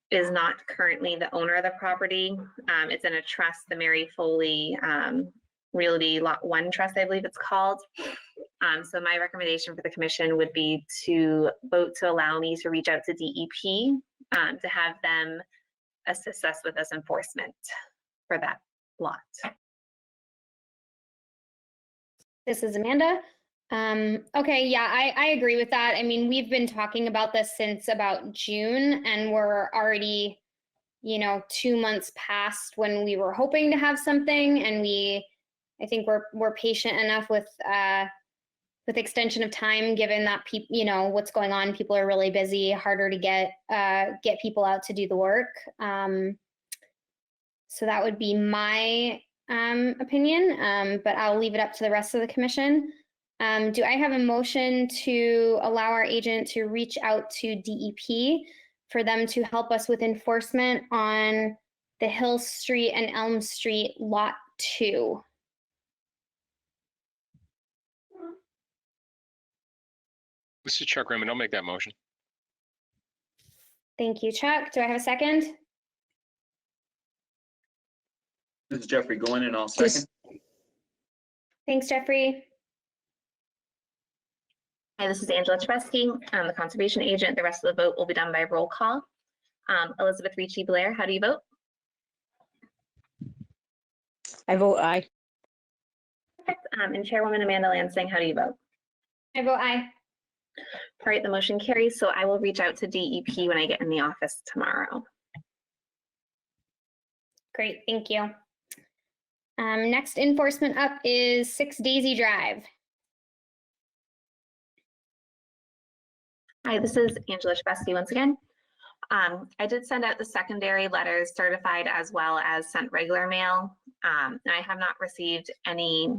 is not currently the owner of the property. It's in a trust, the Mary Foley Realty Lot 1 Trust, I believe it's called. So my recommendation for the commission would be to vote to allow me to reach out to DEP to have them assist us with this enforcement for that lot. This is Amanda. Okay, yeah, I agree with that. I mean, we've been talking about this since about June, and we're already, 2 months past when we were hoping to have something, and I think we're patient enough with extension of time, given that what's going on. People are really busy, harder to get people out to do the work. So that would be my opinion, but I'll leave it up to the rest of the commission. Do I have a motion to allow our agent to reach out to DEP for them to help us with enforcement on the Hill Street and Elm Street Lot 2? This is Chuck Raymond. I'll make that motion. Thank you, Chuck. Do I have a second? This is Jeffrey going and I'll second. Thanks, Jeffrey. Hi, this is Angela Chebesky. I'm the conservation agent. The rest of the vote will be done by roll call. Elizabeth Ricci Blair, how do you vote? I vote aye. Perfect. And Chairwoman Amanda Lansing, how do you vote? I vote aye. All right, the motion carries. So I will reach out to DEP when I get in the office tomorrow. Great, thank you. Next enforcement up is 6 Daisy Drive. Hi, this is Angela Chbesky once again. I did send out the secondary letters certified as well as sent regular mail. And I have not received any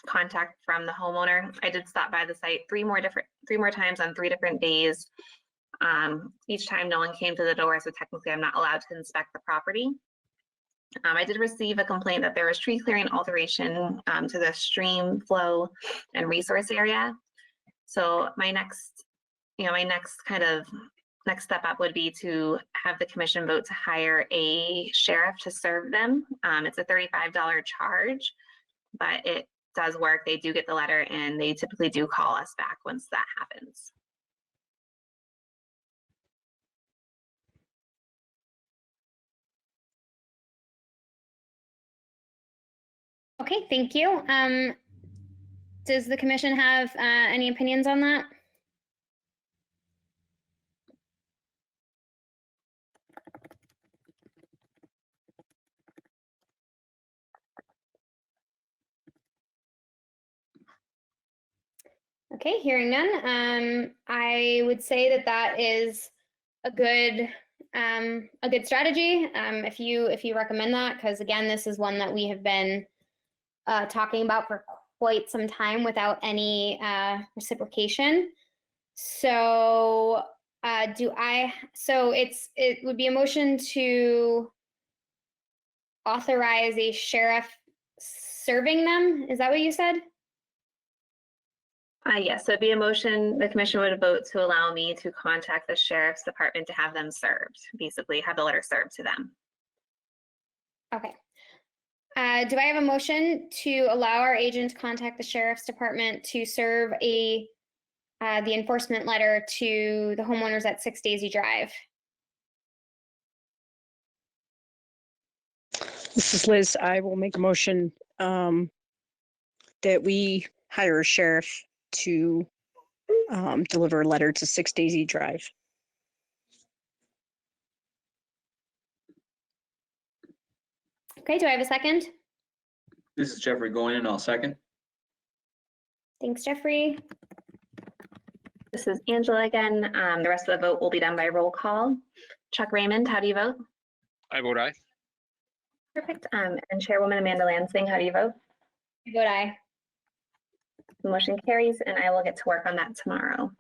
contact from the homeowner. I did stop by the site three more times on 3 different days. Each time no one came to the door, so technically I'm not allowed to inspect the property. I did receive a complaint that there was tree clearing alteration to the stream flow and resource area. So my next step up would be to have the commission vote to hire a sheriff to serve them. It's a $35 charge, but it does work. They do get the letter and they typically do call us back once that happens. Okay, thank you. Does the commission have any opinions on that? Okay, hearing none, I would say that that is a good strategy. If you recommend that, because again, this is one that we have been talking about for quite some time without any reciprocation. So it would be a motion to authorize a sheriff serving them. Is that what you said? Yes, so it'd be a motion, the commission would vote to allow me to contact the sheriff's department to have them served, basically have the letter served to them. Okay. Do I have a motion to allow our agent to contact the sheriff's department to serve the enforcement letter to the homeowners at 6 Daisy Drive? This is Liz. I will make a motion that we hire a sheriff to deliver a letter to 6 Daisy Drive. Okay, do I have a second? This is Jeffrey going in. I'll second. Thanks, Jeffrey. This is Angela again. The rest of the vote will be done by roll call. Chuck Raymond, how do you vote? I vote aye. Perfect. And Chairwoman Amanda Lansing, how do you vote? I vote aye. The motion carries, and I will get to work on that tomorrow.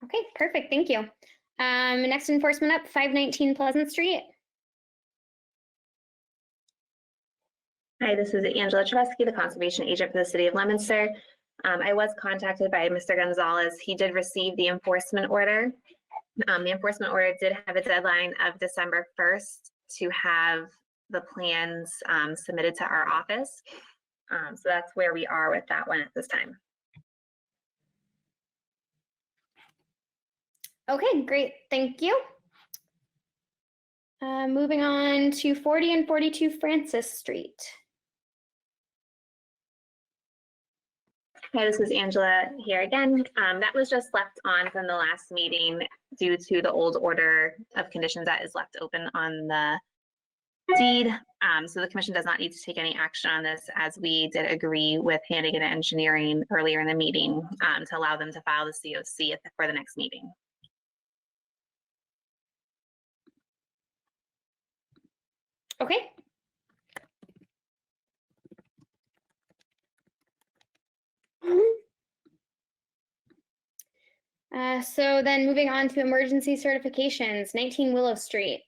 Okay, perfect. Thank you. Next enforcement up, 519 Pleasant Street. Hi, this is Angela Chbesky, the conservation agent for the city of Leominster. I was contacted by Mr. Gonzalez. He did receive the enforcement order. The enforcement order did have a deadline of December 1st to have the plans submitted to our office. So that's where we are with that one at this time. Okay, great. Thank you. Moving on to 40 and 42 Francis Street. Hi, this is Angela here again. That was just left on from the last meeting due to the old order of conditions that is left open on the deed. So the commission does not need to take any action on this, as we did agree with Hannigan Engineering earlier in the meeting to allow them to file the COC for the next meeting. Okay. So then moving on to emergency certifications, 19 Willow Street.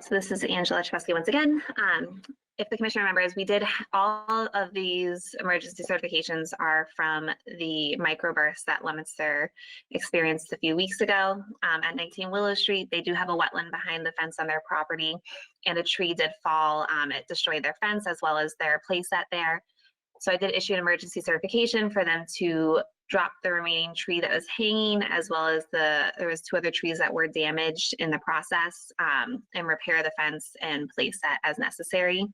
So this is Angela Chbesky once again. If the commission remembers, we did all of these emergency certifications are from the microburst that Leominster experienced a few weeks ago. At 19 Willow Street, they do have a wetland behind the fence on their property, and a tree did fall. It destroyed their fence as well as their playset there. So I did issue an emergency certification for them to drop the remaining tree that was hanging, as well as there was 2 other trees that were damaged in the process, and repair the fence and place that as necessary.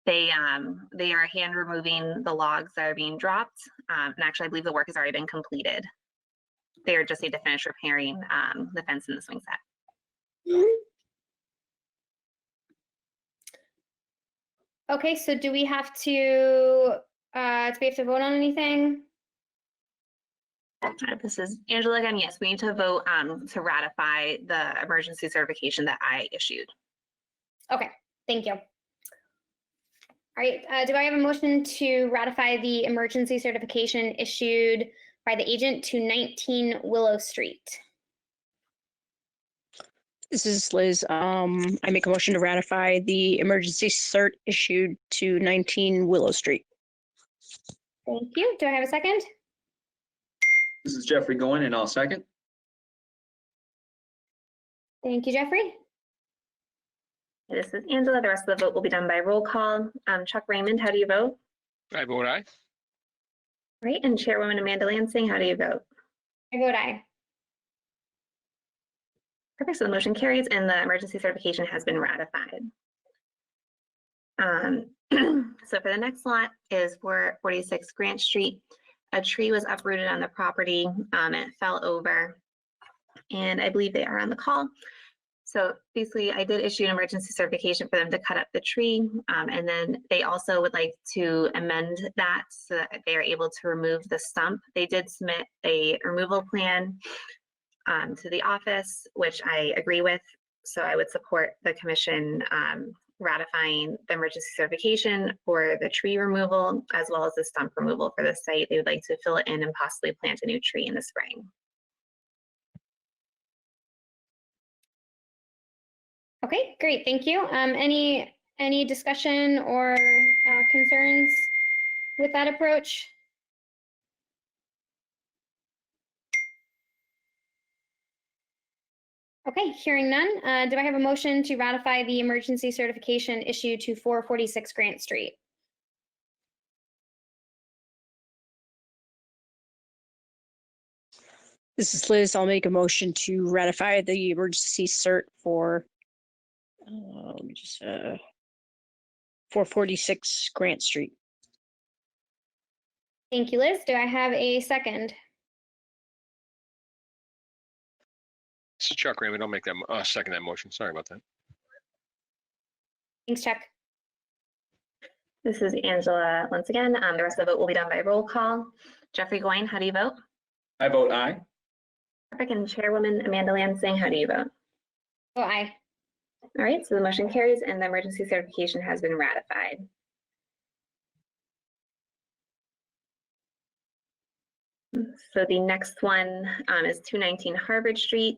They are hand removing the logs that are being dropped. And actually, I believe the work has already been completed. They just need to finish repairing the fence and the swing set. Okay, so do we have to vote on anything? This is Angela again. Yes, we need to vote to ratify the emergency certification that I issued. Okay, thank you. All right, do I have a motion to ratify the emergency certification issued by the agent to 19 Willow Street? This is Liz. I make a motion to ratify the emergency cert issued to 19 Willow Street. Thank you. Do I have a second? This is Jeffrey Goin, and I'll second. Thank you, Jeffrey. This is Angela. The rest of the vote will be done by roll call. Chuck Raymond, how do you vote? I vote aye. Right, and Chairwoman Amanda Lansing, how do you vote? I vote aye. Perfect, so the motion carries and the emergency certification has been ratified. So for the next lot is 446 Grant Street. A tree was uprooted on the property and it fell over, and I believe they are on the call. So basically, I did issue an emergency certification for them to cut up the tree, and then they also would like to amend that so that they are able to remove the stump. They did submit a removal plan to the office, which I agree with. So I would support the commission ratifying the emergency certification for the tree removal as well as the stump removal for the site. They would like to fill it in and possibly plant a new tree in the spring. Okay, great, thank you. Any discussion or concerns with that approach? Okay, hearing none, do I have a motion to ratify the emergency certification issued to 446 Grant Street? This is Liz. I'll make a motion to ratify the emergency cert for, let me just, 446 Grant Street. Thank you, Liz. Do I have a second? This is Chuck Raymond. I'll make that second that motion. Sorry about that. Thanks, Chuck. This is Angela once again. The rest of the vote will be done by roll call. Jeffrey Goin, how do you vote? I vote aye. Perfect, and Chairwoman Amanda Lansing, how do you vote? Oh, aye. All right, so the motion carries and the emergency certification has been ratified. So the next one is 219 Harvard Street.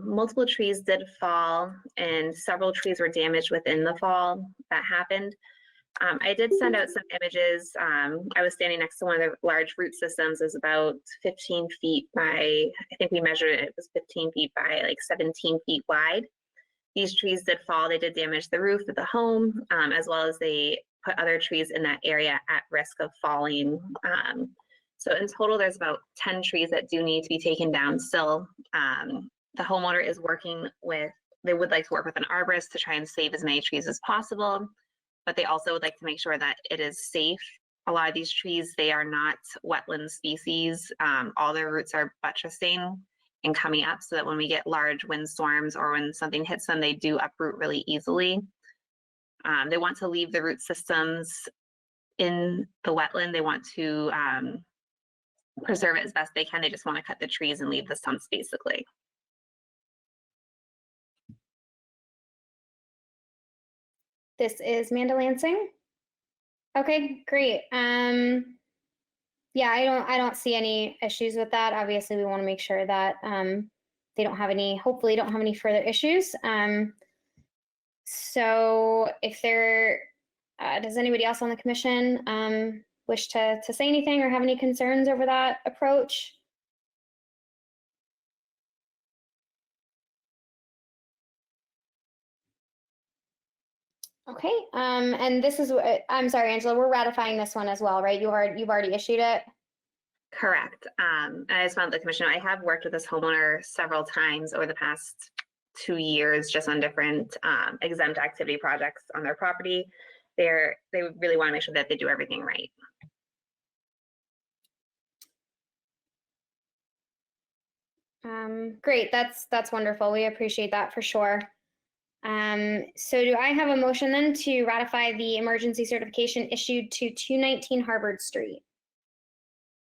Multiple trees did fall and several trees were damaged within the fall that happened. I did send out some images. I was standing next to one of the large root systems. It was about 15 feet by, I think we measured it, it was 15 feet by like 17 feet wide. These trees did fall. They did damage the roof of the home, as well as they put other trees in that area at risk of falling. So in total, there's about 10 trees that do need to be taken down still. The homeowner is working with, they would like to work with an arborist to try and save as many trees as possible, but they also would like to make sure that it is safe. A lot of these trees, they are not wetland species. All their roots are buttressing and coming up so that when we get large windstorms or when something hits them, they do uproot really easily. They want to leave the root systems in the wetland. They want to preserve it as best they can. They just want to cut the trees and leave the stumps basically. This is Amanda Lansing. Okay, great. Yeah, I don't see any issues with that. Obviously, we want to make sure that they don't have any, hopefully don't have any further issues. So if there, does anybody else on the commission wish to say anything or have any concerns over that approach? Okay, and this is, I'm sorry, Angela, we're ratifying this one as well, right? You've already issued it? Correct. And I just want the commission, I have worked with this homeowner several times over the past 2 years, just on different exempt activity projects on their property. They really want to make sure that they do everything right. Great, that's wonderful. We appreciate that for sure. So do I have a motion then to ratify the emergency certification issued to 219 Harvard Street?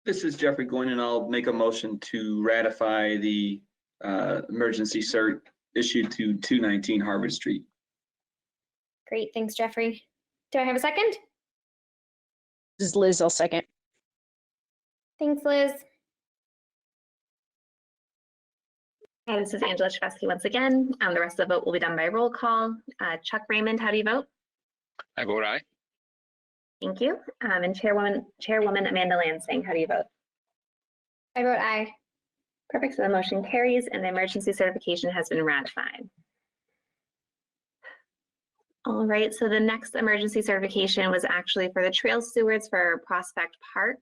This is Jeffrey Goin, and I'll make a motion to ratify the emergency cert issued to 219 Harvard Street. Great, thanks, Jeffrey. Do I have a second? This is Liz, I'll second. Thanks, Liz. And this is Angela Chevesky once again. The rest of the vote will be done by roll call. Chuck Raymond, how do you vote? I vote aye. Thank you. And Chairwoman Amanda Lansing, how do you vote? I vote aye. Perfect. So the motion carries and the emergency certification has been ratified. All right. So the next emergency certification was actually for the trail stewards for Prospect Park.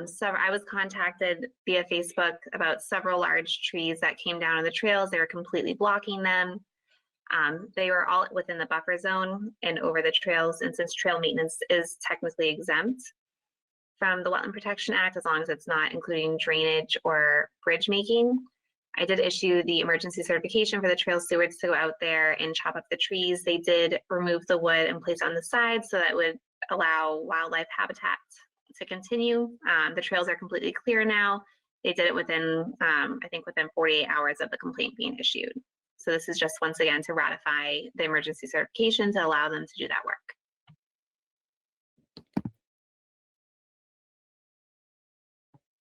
So I was contacted via Facebook about several large trees that came down on the trails. They were completely blocking them. They were all within the buffer zone and over the trails. And since trail maintenance is technically exempt from the Wetland Protection Act, as long as it's not including drainage or bridge making, I did issue the emergency certification for the trail stewards to go out there and chop up the trees. They did remove the wood and place on the side so that would allow wildlife habitat to continue. The trails are completely clear now. They did it within, I think within 48 hours of the complaint being issued. So this is just once again to ratify the emergency certification to allow them to do that work.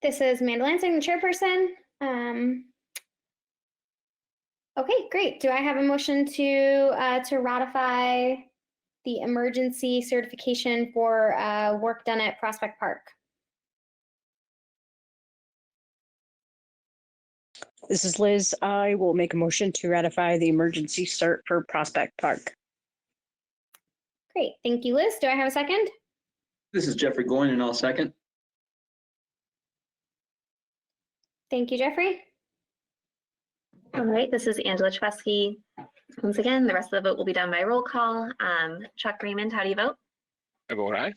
This is Amanda Lansing, the chairperson. Okay, great. Do I have a motion to ratify the emergency certification for work done at Prospect Park? This is Liz. I will make a motion to ratify the emergency cert for Prospect Park. Great, thank you, Liz. Do I have a second? This is Jeffrey Goin, and I'll second. Thank you, Jeffrey. All right, this is Angela Chevesky. Once again, the rest of the vote will be done by roll call. Chuck Raymond, how do you vote? I vote aye.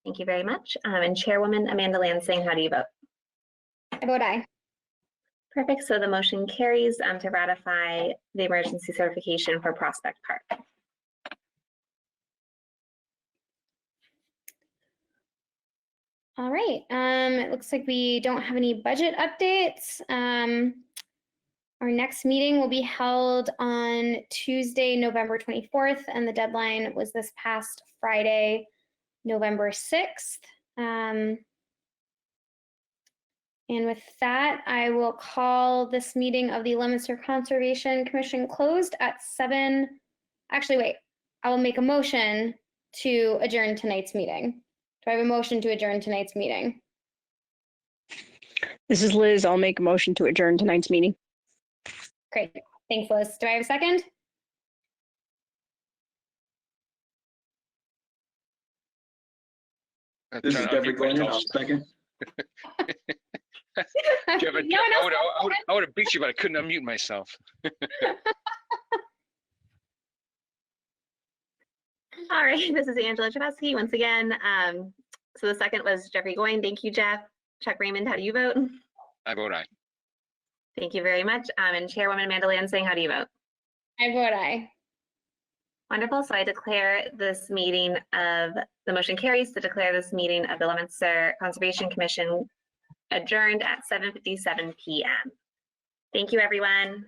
Thank you very much. And Chairwoman Amanda Lansing, how do you vote? I vote aye. Perfect. So the motion carries to ratify the emergency certification for Prospect Park. All right, it looks like we don't have any budget updates. Our next meeting will be held on Tuesday, November 24th, and the deadline was this past Friday, November 6th. And with that, I will call this meeting of the Leominster Conservation Commission closed at 7. Actually, wait, I will make a motion to adjourn tonight's meeting. Do I have a motion to adjourn tonight's meeting? This is Liz. I'll make a motion to adjourn tonight's meeting. Great. Thanks, Liz. Do I have a second? This is Jeffrey Goin, and I'll second. Jeff, No, I would have beat you, but I couldn't unmute myself. All right, this is Angela Chevesky once again. So the second was Jeffrey Goin. Thank you, Jeff. Chuck Raymond, how do you vote? I vote aye. Thank you very much. And Chairwoman Amanda Lansing, how do you vote? I vote aye. Wonderful. So I declare this meeting of, the motion carries to declare this meeting of the Leominster Conservation Commission adjourned at 7:57 p.m. Thank you, everyone.